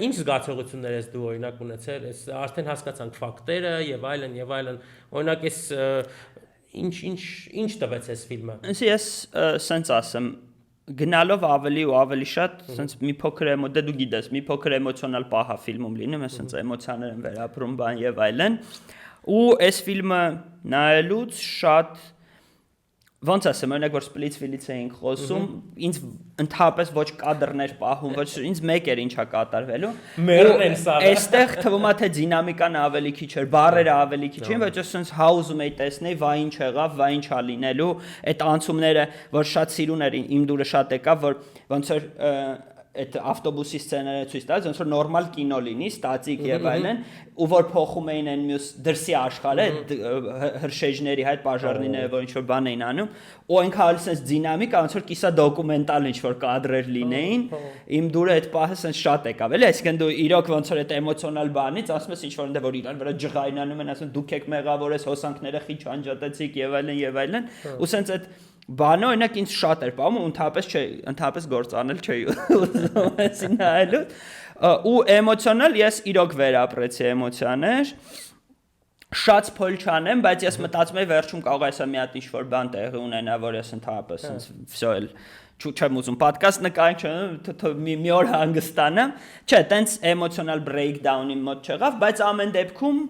Ինչ զգացողություններ ես դու օրինակ ունեցել, ես արդեն հասկացանք ֆակտերը եւ այլն, օրինակ ես ինչ տվեց այս ֆիլմը։ Ես սենց ասեմ, գնալով ավելի ու ավելի շատ, սենց մի փոքր դե դու գիտես, մի փոքր էմոցիոնալ պահ է ֆիլմում լինում, ես սենց էմոցիաներ են վերապրում բան եւ այլն։ Ու այս ֆիլմը նայելուց շատ ոնց ասեմ, օրինակ որ Սպլիցվիլից էինք խոսում, ինձ ընդհանրապես ոչ կադրներ պահում, ոչ ինձ մեկ էր ինչա կատարվելու։ Մերն են սա։ Այստեղ թվում է թե դինամիկան ավելի քիչ էր, բառերը ավելի քիչ էին, բայց ես sense հաուզում էի տեսնել, վայ ինչ եղավ, վայ ինչ ա լինելու, այդ անցումները, որ շատ սիրուն էր, իմ դուրը շատ եկավ, որ ոնց որ այդ ավտոբուսի սցեները ցույց տալիս, ոնց որ նորմալ կինո լինի, ստատիկ եւ այլն, ու որ փոխում էին այն մյուս դրսի աշխարհը, հրշեջների հայտ բաժարնիները, որ ինչ որ բան էին անում, ու այնքան ավելի sense դինամիկա, ոնց որ կիսա դոկումենտալ ինչ որ կադրեր լինեին, իմ դուրը այդ պահը sense շատ եկավ, էլի, այսինքն դու իրոք ոնց որ այդ էմոցիոնալ բանից, ասում ես ինչ որ ընդ որ իրան վրա ջղայնանում են, ասում դուք եք մեղավոր ես, հոսանքները խիչ անջատեցիք եւ այլն, ու sense այդ բանը օրինակ ինձ շատ էր պահում, ընդհանրապես գործանել չէի ուզում էսի նայելու ու էմոցիոնալ ես իրոք վերապրեցի էմոցիաներ շատ սփոյլ չանեմ, բայց ես մտածում եի վերջում կարող է սա մի հատ ինչ-որ բան տեղի ունենա, որ ես ընդհանրապես վсё էլ չեմ ուզում podcast նկարենք, մի օր հանգստանամ, չէ, տենց էմոցիոնալ breakdown-ի մոտ չեղավ, բայց ամեն դեպքում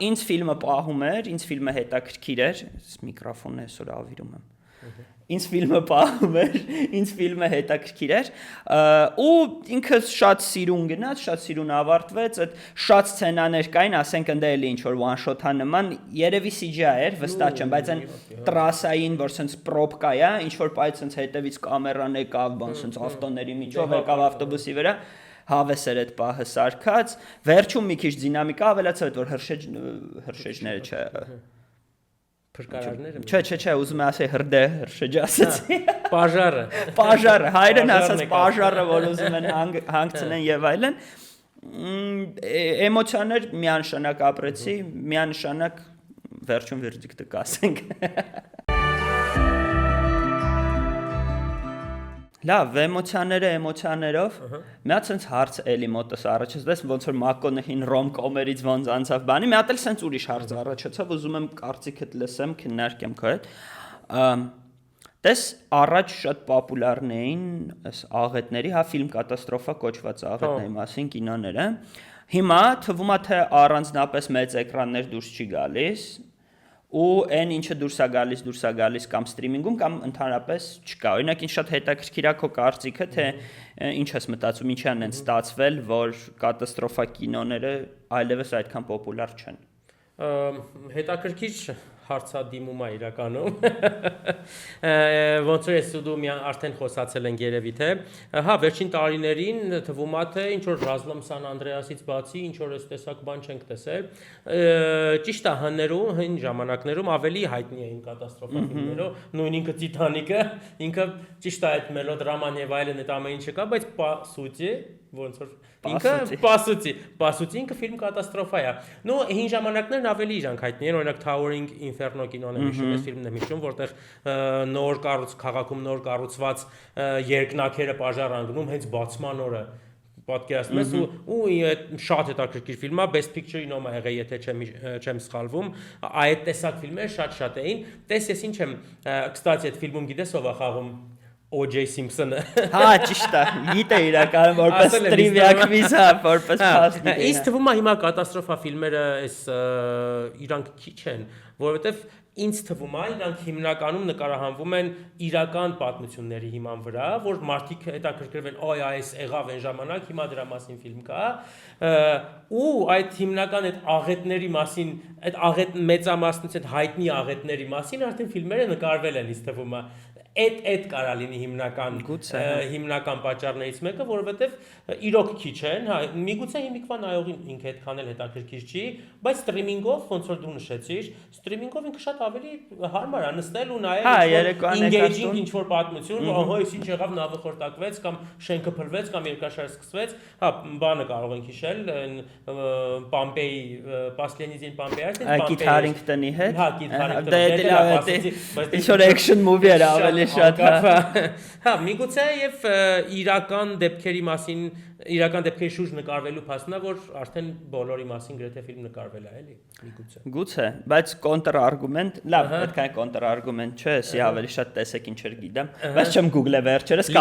ինձ ֆիլմը պահում էր, ինձ ֆիլմը հետաքրքիր էր, միկրոֆոնը այսօր ավիրում եմ ինձ ֆիլմը պահում էր, ինձ ֆիլմը հետաքրքիր էր ու ինքը շատ սիրուն գնաց, շատ սիրուն ավարտվեց, այդ շատ սցենաներ կային, ասենք ընդ էլի ինչ որ one shot-ա նման, երևի CGI էր, վստահ չեմ, բայց այն տրասային, որ sense պրոբկա է, ինչ որ պայծ sense հետևից կամերան եկավ, բան sense ավտոների միջով եկավ ավտոբուսի վրա հավես էր այդ պահը սարքած, վերջում մի քիչ դինամիկա ավելացավ, այդ որ հրշեջները չէ Փրկարարները Չէ, ուզում եմ ասել հրշեջ ասացի Պաժարը, հայրեն ասած պաժարը, որ ուզում են հանգցնեն եւ այլն էմոցիաներ միանշանակ ապրեցի, միանշանակ վերջում վերդիկտը կասենք Լավ, էմոցիաներով մի հատ sense հարց էլի մոտս առաջացավ, ոնց որ Մակկոնախին ռոմ-կոմերից ոնց անցավ բանի, մի հատ էլ sense ուրիշ հարց առաջացավ, ուզում եմ կարծիքդ լսեմ, քննարկեմ քո հետ։ Տես առաջ շատ պոպուլարն էին այս աղետների, հա ֆիլմ կատաստրոֆա կոչված աղետների մասին կինոները։ Հիմա թվում է թե առանձնապես մեծ էկրաններ դուրս չի գալիս ու այն ինչը դուրս է գալիս կամ սթրիմինգում կամ ընդհանրապես չկա։ Օրինակ ինձ շատ հետաքրքիր է քո կարծիքը, թե ինչ ես մտածում, ինչի են ստացվել, որ կատաստրոֆա կինոները այլևս այդքան պոպուլար չեն։ Հետաքրքիր հարցադիմում է իրականում ոնց որ ես ու դու արդեն խոսացել ենք երևի թե հա վերջին տարիներին թվում է թե ինչ որ Ռազլամ Սան Անդրեասից բացի ինչ որ այս տեսակ բան չենք տեսել ճիշտ է հին ժամանակներում ավելի հայտնի էին կատաստրոֆա ֆիլմերը նույն ինքը Տիտանիկը ինքը ճիշտ է այդ մելոդրաման եւ այլն այդ ամեն ինչը կա բայց պասուտի ոնց որ ինքը պասուտի ինքը ֆիլմ կատաստրոֆա է նո հին ժամանակներն ավելի իրանք հայտնի են օրինակ Towering Inferno կինոն եմ հիշում, այս ֆիլմն եմ հիշում, որտեղ քաղաքում նոր կառուցված երկնակերը պաժար անգնում հենց բացման օրը պատկերացնում ես ու այդ շատ հետաքրքիր ֆիլմ է, Best Picture-ի նոմ է եղել, եթե չեմ սխալվում, այդ տեսակ ֆիլմերը շատ էին։ Տես ես ինչ եմ, կստացի այդ ֆիլմում գիտես ով է խաղում O.J. Simpson-ը։ Հա, ճիշտ է։ Գիտե իրականում որպես տրիվիա քվիզ, որպես փաստ գիտե։ Ինձ թվում է հիմա կատաստրոֆա ֆիլմերը այս իրանք քիչ են, որովհետև ինձ թվում է իրանք հիմնականում նկարահանվում են իրական պատմությունների հիման վրա, որ մարդիկ հետաքրքրվեն, այ այս եղավ այն ժամանակ, հիմա դրա մասին ֆիլմ կա, ու այդ հիմնական այդ աղետների մասին, այդ մեծամասնություն հայտնի աղետների մասին արդեն ֆիլմերը նկարվել են, ինձ թվում է։ Այդ կարա լինի հիմնական պատճառներից մեկը, որովհետև իրոք քիչ են, հա, միգուցե հիմիկվա նայողին ինքը այդքան էլ հետաքրքիր չի, բայց սթրիմինգով, ոնց որ դու նշեցիր, սթրիմինգով ինքը շատ ավելի հարմար է նստել ու նայել engaging ինչ-որ պատմություն, ահա ինչ եղավ, նավը խորտակվեց կամ շենքը փլվեց կամ երկրաշարժ սկսվեց, հա, բանը կարող ենք հիշել, Պամպեյի, Պասլենիզին Պամպեյի, Կիթ Հարինգտոնի հետ, հա, Կիթ Հարինգտոնի, ինչ-որ action movie էր ավելի շատ, հա, միգուցե եւ իրական դեպքերի մասին, իրական դեպքերի շուրջ նկարվելու փաստն է, որ արդեն բոլորի մասին գրեթե ֆիլմ նկարվել է, էլի, միգուցե։ Գուցե, բայց կոնտրարգումենտ, լավ, այդքան կոնտրարգումենտ չէ, սի ավելի շատ տեսեք ինչեր գիտեմ, բայց չեմ Google-ը վերջերս,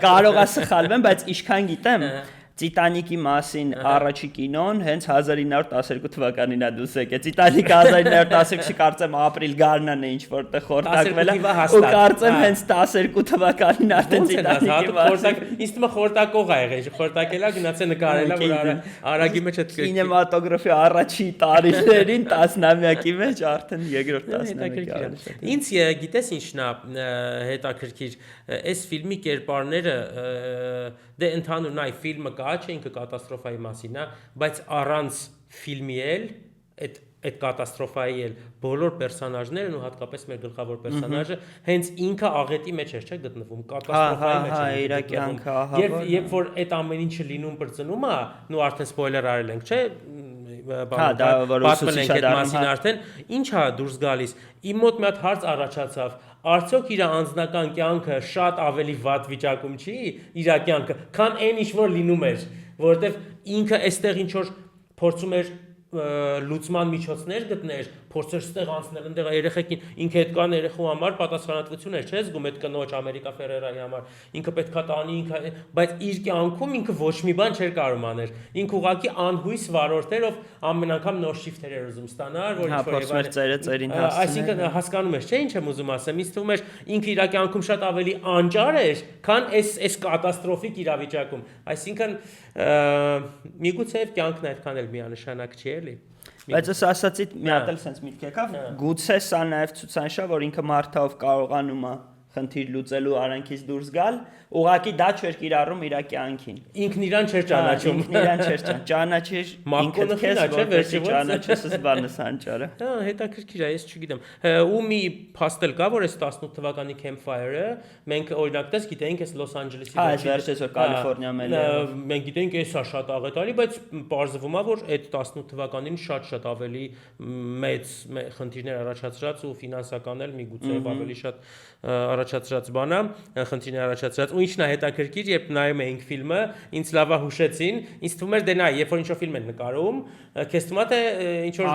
կարող է սխալվեմ, բայց ինչքան գիտեմ, Տիտանիկի մասին առաջի կինոն հենց 1912 թվականին է դուրս եկել։ Տիտանիկը 1912-ի կարծեմ ապրիլ գարնան է ինչ որտեղ խորտակվել է։ Ու կարծեմ հենց 12 թվականին արդեն Տիտանիկի մասին։ Ինձ թվում է խորտակող ա եղել, խորտակելա գնացել նկարելա, որ արագի մեջ այդ կինեմատոգրաֆի առաջի տարիներին 10-ամյակի մեջ արդեն երկրորդ 10-ամյակի։ Ինձ գիտես ինչն է հետաքրքիր, այս ֆիլմի կերպարները դե ընդհանուր նայ ֆիլմը կա, չէ ինքը կատաստրոֆայի մասին է, բայց առանց ֆիլմի էլ այդ կատաստրոֆայի էլ բոլոր պերսոնաժներն ու հատկապես մեր գլխավոր պերսոնաժը հենց ինքը աղետի մեջ էր, չէ, գտնվում, կատաստրոֆայի մեջ է իրականքը, երբ որ այդ ամեն ինչը լինում բրծնում է, նու արդեն սպոյլեր արել ենք, չէ, պատմել ենք այդ մասին արդեն, ինչ է դուրս գալիս, իմ մոտ մի հատ հարց առաջացավ, արդյոք իր անձնական կյանքը շատ ավելի վատ վիճակում չի, իր կյանքը, քան այն ինչ որ լինում էր, որովհետև ինքը այստեղ ինչ որ փորձում էր լուծման միջոցներ գտներ, փորձեր ստեղ անցնել, այնտեղ երեխեքին ինքը այդ կան երեխու համար պատասխանատվություն էր, չէ՞, զգում այդ կնոջ Ամերիկա Ֆերերայի համար, ինքը պետքա տանի, ինքը, բայց իր կյանքում ինքը ոչ մի բան չէր կարող անել։ Ինքը ուղղակի անհույս վարորդ էր, ով ամեն անգամ նոր շիֆթեր էր ուզում ստանալ, որ ինչ-որ ծերին հասցնել։ Այսինքն հասկանում ես, չէ՞, ինչ եմ ուզում ասեմ, ինձ թվում էր ինքը իր կյանքում շատ ավելի անճար էր, քան այս կատաստրոֆիկ իրավիճակում։ Այսինքն միգուցե կյանքն այդքան էլ միանշանակ չի էլի։ Բայց ես ասացի մի հատ էլ sense միտք եկավ, գուցե սա նաև ցուցանիշ է, որ ինքը մարդով կարողանում է խնդիր լուծելու արանքից դուրս գալ, ուղղակի դա չէր կիրառում իր կյանքին։ Ինքն իրան չէր ճանաչում։ Ինքն իրան չէր ճանաչիր, ինքդ քեզ որպես ճանաչես բանս հանճարը։ Հա, հետաքրքիր է, ես չգիտեմ։ Ու մի փաստել կա, որ այս 18 թվականի Campfire-ը մենք օրինակ տես գիտենք այս Լոս Անջելեսի վերջերս որ Կալիֆոռնիայում էլ մենք գիտենք էսա շատ աղետալի, բայց պարզվում է, որ այդ 18 թվականին շատ ավելի մեծ խնդիրներ առաջացրած ու ֆինանսական էլ միգուցե ավելի շատ առաջացրած բան է, խնդիրներ առաջացրած ու ինչն է հետաքրքիր, երբ նայում էինք ֆիլմը, ինձ լավա հուշեցին, ինձ թվում էր դե նայ, երբ որ ինչ-որ ֆիլմ են նկարում, քեզ թվում է թե ինչ-որ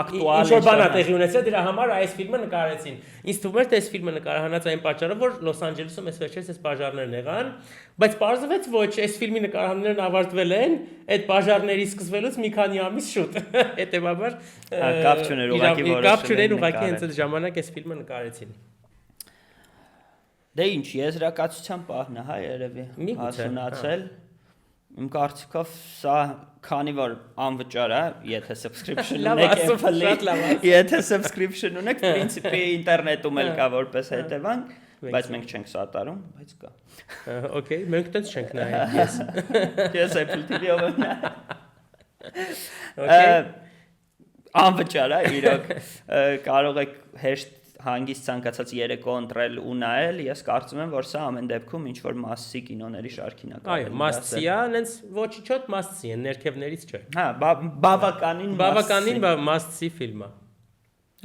բան է տեղի ունեցել, դրա համար այս ֆիլմը նկարեցին։ Ինձ թվում էր թե այս ֆիլմը նկարահանած այն պատճառով, որ Լոս Անջելեսում այս վերջերս այս բաժարներն եղան, բայց պարզվեց ոչ, այս ֆիլմի նկարահանումներն ավարտվել են, այդ բաժարների սկսվելուց մի քանի ամիս շուտ։ Հետևաբար կապ չուներ ուղղակի որոշել։ Կապ չուներ ուղղակի հենց այդ ժամանակ այս ֆիլմը նկարեցին։ Դե ինչ, եզրակացության պահն է, հա, երևի հասունացել։ Իմ կարծիքով սա քանի որ անվճար է, եթե subscription ունեք, եթե subscription ունեք, principi ինտերնետում էլ կա որպես հետևանք, բայց մենք չենք սատարում, բայց կա։ Okay, մենք դից չենք նայել, yes։ Ես Apple TV-ով եմ նայել։ Անվճար է, իրոք, կարող եք հեշտ հանգիստ ցանկացած երեկո ընտրել ու նայել, ես կարծում եմ, որ սա ամեն դեպքում ինչ որ մասսի կինոների շարքին է։ Այո, մասսի է, նենց ոչիչոտ մասսի է, ներքևներից չէ։ Հա, բավականին մասսի ֆիլմ է։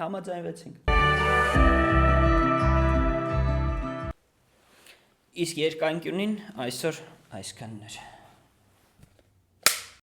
Համաձայնվեցինք։ Իսկ երկանկյունին այսօր այսքանն էր։